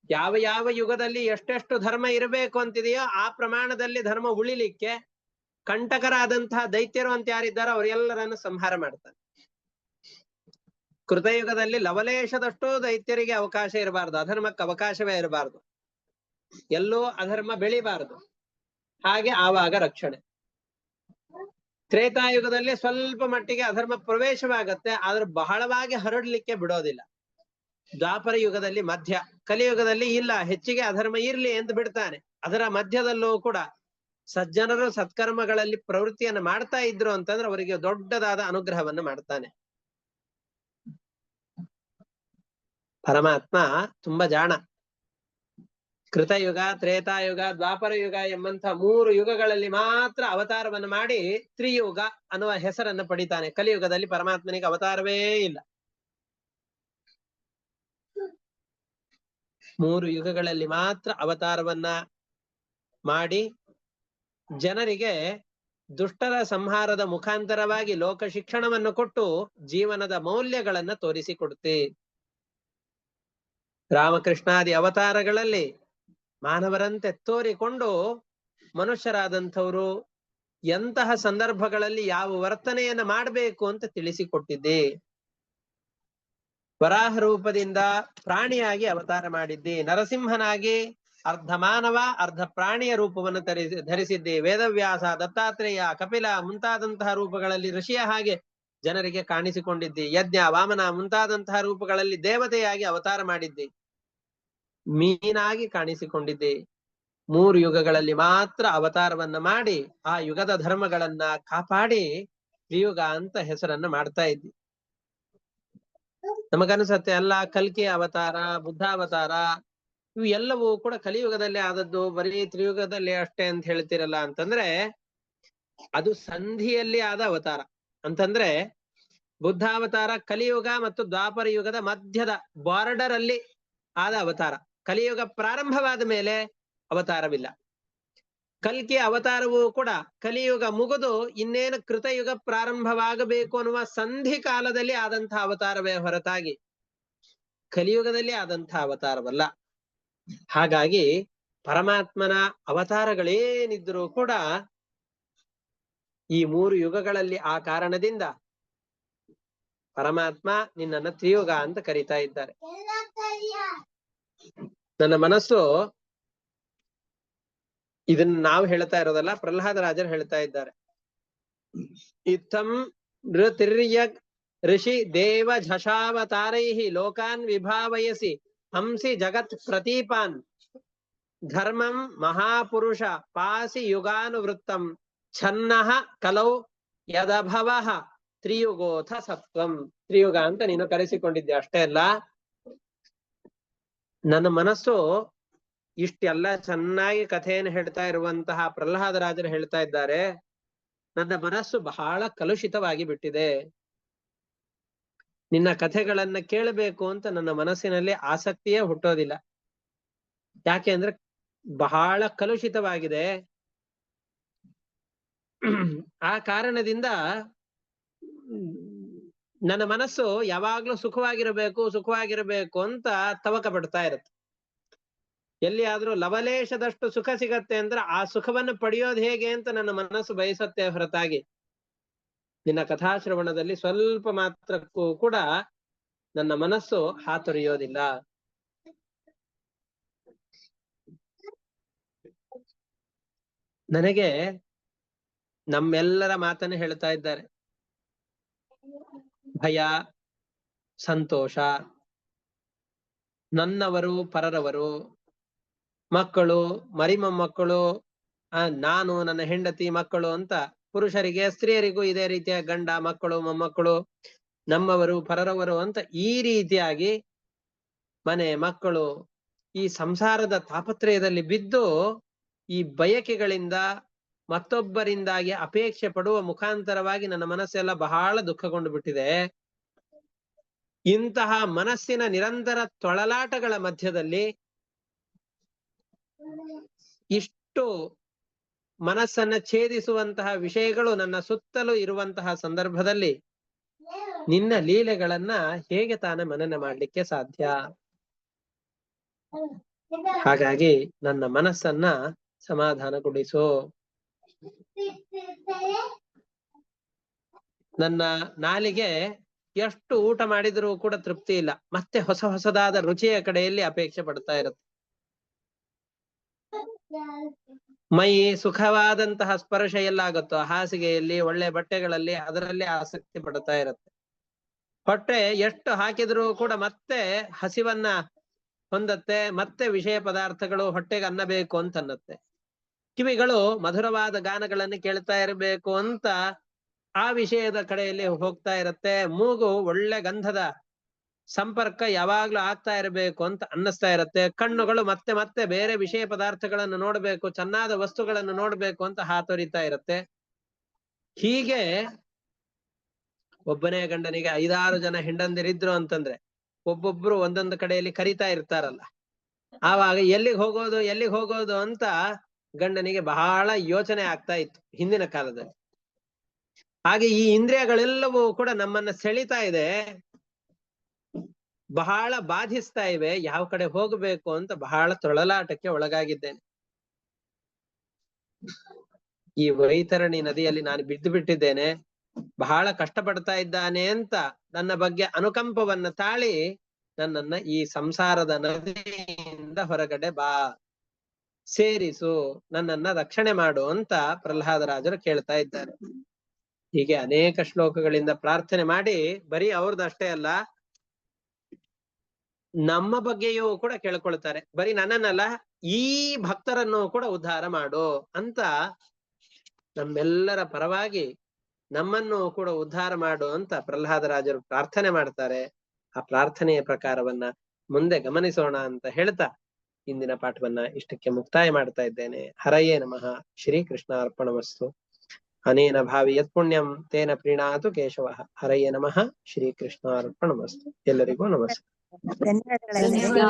S1: ಯಾವ ಯಾವ ಯುಗದಲ್ಲಿ ಎಷ್ಟೆಷ್ಟು ಧರ್ಮ ಇರಬೇಕು ಅಂತಿದೆಯೋ ಆ ಪ್ರಮಾಣದಲ್ಲಿ ಧರ್ಮ ಉಳಿಲಿಕ್ಕೆ ಕಂಟಕರಾದಂತಹ ದೈತ್ಯರು ಅಂತ ಯಾರಿದ್ದಾರೋ ಅವರೆಲ್ಲರನ್ನು ಸಂಹಾರ ಮಾಡ್ತಾನೆ. ಕೃತಯುಗದಲ್ಲಿ ಲವಲೇಶದಷ್ಟು ದೈತ್ಯರಿಗೆ ಅವಕಾಶ ಇರಬಾರ್ದು, ಅಧರ್ಮಕ್ಕೆ ಅವಕಾಶವೇ ಇರಬಾರ್ದು, ಎಲ್ಲೋ ಅಧರ್ಮ ಬೆಳಿಬಾರದು. ಹಾಗೆ ಆವಾಗ ರಕ್ಷಣೆ. ತ್ರೇತಾಯುಗದಲ್ಲಿ ಸ್ವಲ್ಪ ಮಟ್ಟಿಗೆ ಅಧರ್ಮ ಪ್ರವೇಶವಾಗತ್ತೆ, ಆದ್ರೆ ಬಹಳವಾಗಿ ಹರಡ್ಲಿಕ್ಕೆ ಬಿಡೋದಿಲ್ಲ. ದ್ವಾಪರ ಯುಗದಲ್ಲಿ ಮಧ್ಯ, ಕಲಿಯುಗದಲ್ಲಿ ಇಲ್ಲ, ಹೆಚ್ಚಿಗೆ ಅಧರ್ಮ ಇರ್ಲಿ ಎಂದು ಬಿಡ್ತಾನೆ. ಅದರ ಮಧ್ಯದಲ್ಲೂ ಕೂಡ ಸಜ್ಜನರು ಸತ್ಕರ್ಮಗಳಲ್ಲಿ ಪ್ರವೃತ್ತಿಯನ್ನು ಮಾಡ್ತಾ ಇದ್ರು ಅಂತಂದ್ರೆ ಅವರಿಗೆ ದೊಡ್ಡದಾದ ಅನುಗ್ರಹವನ್ನು ಮಾಡ್ತಾನೆ. ಪರಮಾತ್ಮ ತುಂಬಾ ಜಾಣ. ಕೃತಯುಗ, ತ್ರೇತಾಯುಗ, ದ್ವಾಪರ ಯುಗ ಎಂಬಂತ 3 ಯುಗಗಳಲ್ಲಿ ಮಾತ್ರ ಅವತಾರವನ್ನು ಮಾಡಿ ತ್ರಿಯುಗ ಅನ್ನುವ ಹೆಸರನ್ನು ಪಡಿತಾನೆ. ಕಲಿಯುಗದಲ್ಲಿ ಪರಮಾತ್ಮನಿಗೆ ಅವತಾರವೇ ಇಲ್ಲ. 3 ಯುಗಗಳಲ್ಲಿ ಮಾತ್ರ ಅವತಾರವನ್ನ ಮಾಡಿ ಜನರಿಗೆ ದುಷ್ಟರ ಸಂಹಾರದ ಮುಖಾಂತರವಾಗಿ ಲೋಕ ಶಿಕ್ಷಣವನ್ನು ಕೊಟ್ಟು ಜೀವನದ ಮೌಲ್ಯಗಳನ್ನ ತೋರಿಸಿಕೊಡುತ್ತೆ. ರಾಮಕೃಷ್ಣಾದಿ ಅವತಾರಗಳಲ್ಲಿ ಮಾನವರಂತೆ ತೋರಿಕೊಂಡು ಮನುಷ್ಯರಾದಂಥವರು ಎಂತಹ ಸಂದರ್ಭಗಳಲ್ಲಿ ಯಾವ ವರ್ತನೆಯನ್ನ ಮಾಡಬೇಕು ಅಂತ ತಿಳಿಸಿಕೊಟ್ಟಿದ್ದೆ. ವರಾಹ ರೂಪದಿಂದ ಪ್ರಾಣಿಯಾಗಿ ಅವತಾರ ಮಾಡಿದ್ದೆ. ನರಸಿಂಹನಾಗಿ ಅರ್ಧ ಮಾನವ ಅರ್ಧ ಪ್ರಾಣಿಯ ರೂಪವನ್ನು ಧರಿಸಿದ್ದೆ. ವೇದವ್ಯಾಸ, ದತ್ತಾತ್ರೇಯ, ಕಪಿಲ ಮುಂತಾದಂತಹ ರೂಪಗಳಲ್ಲಿ ಋಷಿಯ ಹಾಗೆ ಜನರಿಗೆ ಕಾಣಿಸಿಕೊಂಡಿದ್ದೆ. ಯಜ್ಞ, ವಾಮನ ಮುಂತಾದಂತಹ ರೂಪಗಳಲ್ಲಿ ದೇವತೆಯಾಗಿ ಅವತಾರ ಮಾಡಿದ್ದೆ. ಮೀನಾಗಿ ಕಾಣಿಸಿಕೊಂಡಿದ್ದೆ. 3 ಯುಗಗಳಲ್ಲಿ ಮಾತ್ರ ಅವತಾರವನ್ನ ಮಾಡಿ ಆ ಯುಗದ ಧರ್ಮಗಳನ್ನ ಕಾಪಾಡಿ ತ್ರಿಯುಗ ಅಂತ ಹೆಸರನ್ನ ಮಾಡ್ತಾ ಇದ್ದಿ. ನಮಗನ್ಸತ್ತೆ ಅಲ್ಲ, ಕಲ್ಕಿ ಅವತಾರ, ಬುದ್ಧಾವತಾರ ಇವು ಎಲ್ಲವೂ ಕೂಡ ಕಲಿಯುಗದಲ್ಲಿ ಆದದ್ದು, ಬರೀ ತ್ರಿಯುಗದಲ್ಲಿ ಅಷ್ಟೇ ಅಂತ ಹೇಳ್ತಿರಲ್ಲ ಅಂತಂದ್ರೆ ಅದು ಸಂಧಿಯಲ್ಲಿ ಆದ ಅವತಾರ. ಅಂತಂದ್ರೆ ಬುದ್ಧಾವತಾರ ಕಲಿಯುಗ ಮತ್ತು ದ್ವಾಪರ ಯುಗದ ಮಧ್ಯದ ಬಾರ್ಡರ್ ಅಲ್ಲಿ ಆದ ಅವತಾರ. ಕಲಿಯುಗ ಪ್ರಾರಂಭವಾದ ಮೇಲೆ ಅವತಾರವಿಲ್ಲ. ಕಲ್ಕಿ ಅವತಾರವೂ ಕೂಡ ಕಲಿಯುಗ ಮುಗಿದು ಇನ್ನೇನು ಕೃತಯುಗ ಪ್ರಾರಂಭವಾಗಬೇಕು ಅನ್ನುವ ಸಂಧಿ ಕಾಲದಲ್ಲಿ ಆದಂತಹ ಅವತಾರವೇ ಹೊರತಾಗಿ ಕಲಿಯುಗದಲ್ಲಿ ಆದಂತಹ ಅವತಾರವಲ್ಲ. ಹಾಗಾಗಿ ಪರಮಾತ್ಮನ ಅವತಾರಗಳೇನಿದ್ರೂ ಕೂಡ ಈ 3 ಯುಗಗಳಲ್ಲಿ ಆ ಕಾರಣದಿಂದ ಪರಮಾತ್ಮ ನಿನ್ನನ್ನು ತ್ರಿಯುಗ ಅಂತ ಕರೀತಾ ಇದ್ದಾರೆ. ನನ್ನ ಮನಸ್ಸು ಇದನ್ನ ನಾವು ಹೇಳ್ತಾ ಇರೋದಲ್ಲ, ಪ್ರಹ್ಲಾದರಾಜರು ಹೇಳ್ತಾ ಇದ್ದಾರೆ. ಇತ್ತಂ ನೃತಿರ್ಯಗ್ ಋಷಿ ದೇವ ಝಷಾವತಾರೈಹಿ ಲೋಕಾನ್ ವಿಭಾವಯಸಿ ಹಂಸಿ ಜಗತ್ ಪ್ರತೀಪಾನ್ ಧರ್ಮಂ ಮಹಾಪುರುಷ ಪಾಸಿ ಯುಗಾನುವೃತ್ತಂ ಛನ್ನಃ ಕಲೌ ಯದಭವಃ ತ್ರಿಯುಗೋಥ ಸತ್ವಂ. ತ್ರಿಯುಗ ಅಂತ ನೀನು ಕರೆಸಿಕೊಂಡಿದ್ದೆ. ಅಷ್ಟೇ ಅಲ್ಲ, ನನ್ನ ಮನಸ್ಸು ಇಷ್ಟೆಲ್ಲ ಚೆನ್ನಾಗಿ ಕಥೆಯನ್ನು ಹೇಳ್ತಾ ಇರುವಂತಹ ಪ್ರಹ್ಲಾದರಾಜರು ಹೇಳ್ತಾ ಇದ್ದಾರೆ, ನನ್ನ ಮನಸ್ಸು ಬಹಳ ಕಲುಷಿತವಾಗಿ ಬಿಟ್ಟಿದೆ. ನಿನ್ನ ಕಥೆಗಳನ್ನ ಕೇಳಬೇಕು ಅಂತ ನನ್ನ ಮನಸ್ಸಿನಲ್ಲಿ ಆಸಕ್ತಿಯೇ ಹುಟ್ಟೋದಿಲ್ಲ. ಯಾಕೆ ಅಂದ್ರೆ ಬಹಳ ಕಲುಷಿತವಾಗಿದೆ. ಆ ಕಾರಣದಿಂದ ನನ್ನ ಮನಸ್ಸು ಯಾವಾಗ್ಲೂ ಸುಖವಾಗಿರಬೇಕು ಅಂತ ತವಕ ಪಡ್ತಾ ಇರುತ್ತೆ. ಎಲ್ಲಿಯಾದ್ರೂ ಲವಲೇಶದಷ್ಟು ಸುಖ ಸಿಗತ್ತೆ ಅಂದ್ರೆ ಆ ಸುಖವನ್ನು ಪಡೆಯೋದು ಹೇಗೆ ಅಂತ ನನ್ನ ಮನಸ್ಸು ಬಯಸತ್ತೆ ಹೊರತಾಗಿ ನಿನ್ನ ಕಥಾಶ್ರವಣದಲ್ಲಿ ಸ್ವಲ್ಪ ಮಾತ್ರಕ್ಕೂ ಕೂಡ ನನ್ನ ಮನಸ್ಸು ಹಾತೊರೆಯೋದಿಲ್ಲ. ನನಗೆ ನಮ್ಮೆಲ್ಲರ ಮಾತನ್ನು ಹೇಳ್ತಾ ಇದ್ದಾರೆ. ಭಯ, ಸಂತೋಷ, ನನ್ನವರು ಪರರವರು, ಮಕ್ಕಳು, ಮರಿಮೊಮ್ಮಕ್ಕಳು, ನಾನು, ನನ್ನ ಹೆಂಡತಿ, ಮಕ್ಕಳು ಅಂತ ಪುರುಷರಿಗೆ ಸ್ತ್ರೀಯರಿಗೂ ಇದೇ ರೀತಿಯ ಗಂಡ, ಮಕ್ಕಳು, ಮೊಮ್ಮಕ್ಕಳು, ನಮ್ಮವರು ಪರರವರು ಅಂತ ಈ ರೀತಿಯಾಗಿ ಮನೆ, ಮಕ್ಕಳು, ಈ ಸಂಸಾರದ ತಾಪತ್ರಯದಲ್ಲಿ ಬಿದ್ದು ಈ ಬಯಕೆಗಳಿಂದ ಮತ್ತೊಬ್ಬರಿಂದಾಗಿ ಅಪೇಕ್ಷೆ ಪಡುವ ಮುಖಾಂತರವಾಗಿ ನನ್ನ ಮನಸ್ಸೆಲ್ಲ ಬಹಳ ದುಃಖಗೊಂಡು ಬಿಟ್ಟಿದೆ. ಇಂತಹ ಮನಸ್ಸಿನ ನಿರಂತರ ತೊಳಲಾಟಗಳ ಮಧ್ಯದಲ್ಲಿ ಇಷ್ಟು ಮನಸ್ಸನ್ನ ಛೇದಿಸುವಂತಹ ವಿಷಯಗಳು ನನ್ನ ಸುತ್ತಲೂ ಇರುವಂತಹ ಸಂದರ್ಭದಲ್ಲಿ ನಿನ್ನ ಲೀಲೆಗಳನ್ನ ಹೇಗೆ ತಾನೇ ಮನನ ಮಾಡ್ಲಿಕ್ಕೆ ಸಾಧ್ಯ? ಹಾಗಾಗಿ ನನ್ನ ಮನಸ್ಸನ್ನ ಸಮಾಧಾನಗೊಳಿಸು. ನನ್ನ ನಾಲಿಗೆ ಎಷ್ಟು ಊಟ ಮಾಡಿದರೂ ಕೂಡ ತೃಪ್ತಿ ಇಲ್ಲ, ಮತ್ತೆ ಹೊಸದಾದ ರುಚಿಯ ಕಡೆಯಲ್ಲಿ ಅಪೇಕ್ಷೆ ಪಡ್ತಾ ಇರುತ್ತೆ. ಮೈ ಸುಖವಾದಂತಹ ಸ್ಪರ್ಶ ಎಲ್ಲಾಗುತ್ತೋ ಹಾಸಿಗೆಯಲ್ಲಿ, ಒಳ್ಳೆ ಬಟ್ಟೆಗಳಲ್ಲಿ, ಅದರಲ್ಲಿ ಆಸಕ್ತಿ ಪಡ್ತಾ ಇರುತ್ತೆ. ಹೊಟ್ಟೆ ಎಷ್ಟು ಹಾಕಿದ್ರೂ ಕೂಡ ಮತ್ತೆ ಹಸಿವನ್ನ ಹೊಂದತ್ತೆ, ಮತ್ತೆ ವಿಷಯ ಪದಾರ್ಥಗಳು ಹೊಟ್ಟೆಗೆ ಅನ್ನಬೇಕು ಅಂತ ಅನ್ನತ್ತೆ. ಕಿವಿಗಳು ಮಧುರವಾದ ಗಾನಗಳನ್ನು ಕೇಳ್ತಾ ಇರಬೇಕು ಅಂತ ಆ ವಿಷಯದ ಕಡೆಯಲ್ಲಿ ಹೋಗ್ತಾ ಇರತ್ತೆ. ಮೂಗು ಒಳ್ಳೆ ಗಂಧದ ಸಂಪರ್ಕ ಯಾವಾಗ್ಲೂ ಆಗ್ತಾ ಇರಬೇಕು ಅಂತ ಅನ್ನಿಸ್ತಾ ಇರತ್ತೆ. ಕಣ್ಣುಗಳು ಮತ್ತೆ ಮತ್ತೆ ಬೇರೆ ವಿಷಯ ಪದಾರ್ಥಗಳನ್ನು ನೋಡ್ಬೇಕು, ಚೆನ್ನಾದ ವಸ್ತುಗಳನ್ನು ನೋಡ್ಬೇಕು ಅಂತ ಹಾತೊರಿತಾ ಇರತ್ತೆ. ಹೀಗೆ ಒಬ್ಬನೇ ಗಂಡನಿಗೆ 5-6 ಜನ ಹೆಂಡಂದಿರಿದ್ರು ಅಂತಂದ್ರೆ ಒಬ್ಬೊಬ್ರು ಒಂದೊಂದು ಕಡೆಯಲ್ಲಿ ಕರಿತಾ ಇರ್ತಾರಲ್ಲ, ಆವಾಗ ಎಲ್ಲಿಗೆ ಹೋಗೋದು ಅಂತ ಗಂಡನಿಗೆ ಬಹಳ ಯೋಚನೆ ಆಗ್ತಾ ಇತ್ತು ಹಿಂದಿನ ಕಾಲದಲ್ಲಿ. ಹಾಗೆ ಈ ಇಂದ್ರಿಯಗಳೆಲ್ಲವೂ ಕೂಡ ನಮ್ಮನ್ನ ಸೆಳಿತಾ ಇದೆ, ಬಹಳ ಬಾಧಿಸ್ತಾ ಇವೆ. ಯಾವ ಕಡೆ ಹೋಗಬೇಕು ಅಂತ ಬಹಳ ತೊಳಲಾಟಕ್ಕೆ ಒಳಗಾಗಿದ್ದೇನೆ. ಈ ವೈತರಣಿ ನದಿಯಲ್ಲಿ ನಾನು ಬಿದ್ದು ಬಿಟ್ಟಿದ್ದೇನೆ, ಬಹಳ ಕಷ್ಟಪಡ್ತಾ ಇದ್ದಾನೆ ಅಂತ ನನ್ನ ಬಗ್ಗೆ ಅನುಕಂಪವನ್ನ ತಾಳಿ ನನ್ನನ್ನ ಈ ಸಂಸಾರದ ನದಿಯಿಂದ ಹೊರಗಡೆ ಬಾ, ಸೇರಿಸು, ನನ್ನನ್ನ ರಕ್ಷಣೆ ಮಾಡು ಅಂತ ಪ್ರಹ್ಲಾದರಾಜರು ಕೇಳ್ತಾ ಇದ್ದಾರೆ. ಹೀಗೆ ಅನೇಕ ಶ್ಲೋಕಗಳಿಂದ ಪ್ರಾರ್ಥನೆ ಮಾಡಿ ಬರೀ ಅವ್ರದ್ದಷ್ಟೇ ಅಲ್ಲ, ನಮ್ಮ ಬಗ್ಗೆಯೂ ಕೂಡ ಕೇಳ್ಕೊಳ್ತಾರೆ. ಬರೀ ನನ್ನನ್ನಲ್ಲ, ಈ ಭಕ್ತರನ್ನು ಕೂಡ ಉದ್ಧಾರ ಮಾಡು ಅಂತ ನಮ್ಮೆಲ್ಲರ ಪರವಾಗಿ ನಮ್ಮನ್ನು ಕೂಡ ಉದ್ಧಾರ ಮಾಡು ಅಂತ ಪ್ರಹ್ಲಾದರಾಜರು ಪ್ರಾರ್ಥನೆ ಮಾಡ್ತಾರೆ. ಆ ಪ್ರಾರ್ಥನೆಯ ಪ್ರಕಾರವನ್ನ ಮುಂದೆ ಗಮನಿಸೋಣ ಅಂತ ಹೇಳ್ತಾ ಇಂದಿನ ಪಾಠವನ್ನ ಇಷ್ಟಕ್ಕೆ ಮುಕ್ತಾಯ ಮಾಡ್ತಾ ಇದ್ದೇನೆ. ಹರಯೇ ನಮಃ. ಶ್ರೀ ಕೃಷ್ಣಾರ್ಪಣಮಸ್ತು. ಅನೇನ ಭಾವಿ ಯತ್ ಪುಣ್ಯಂ ತೇನ ಪ್ರೀಣಾತು ಕೇಶವ. ಹರಯೇ ನಮಃ. ಶ್ರೀ ಕೃಷ್ಣಾರ್ಪಣಮಸ್ತು. ಎಲ್ಲರಿಗೂ ನಮಸ್ಕಾರ.
S2: ಧನ್ಯವಾದಗಳು.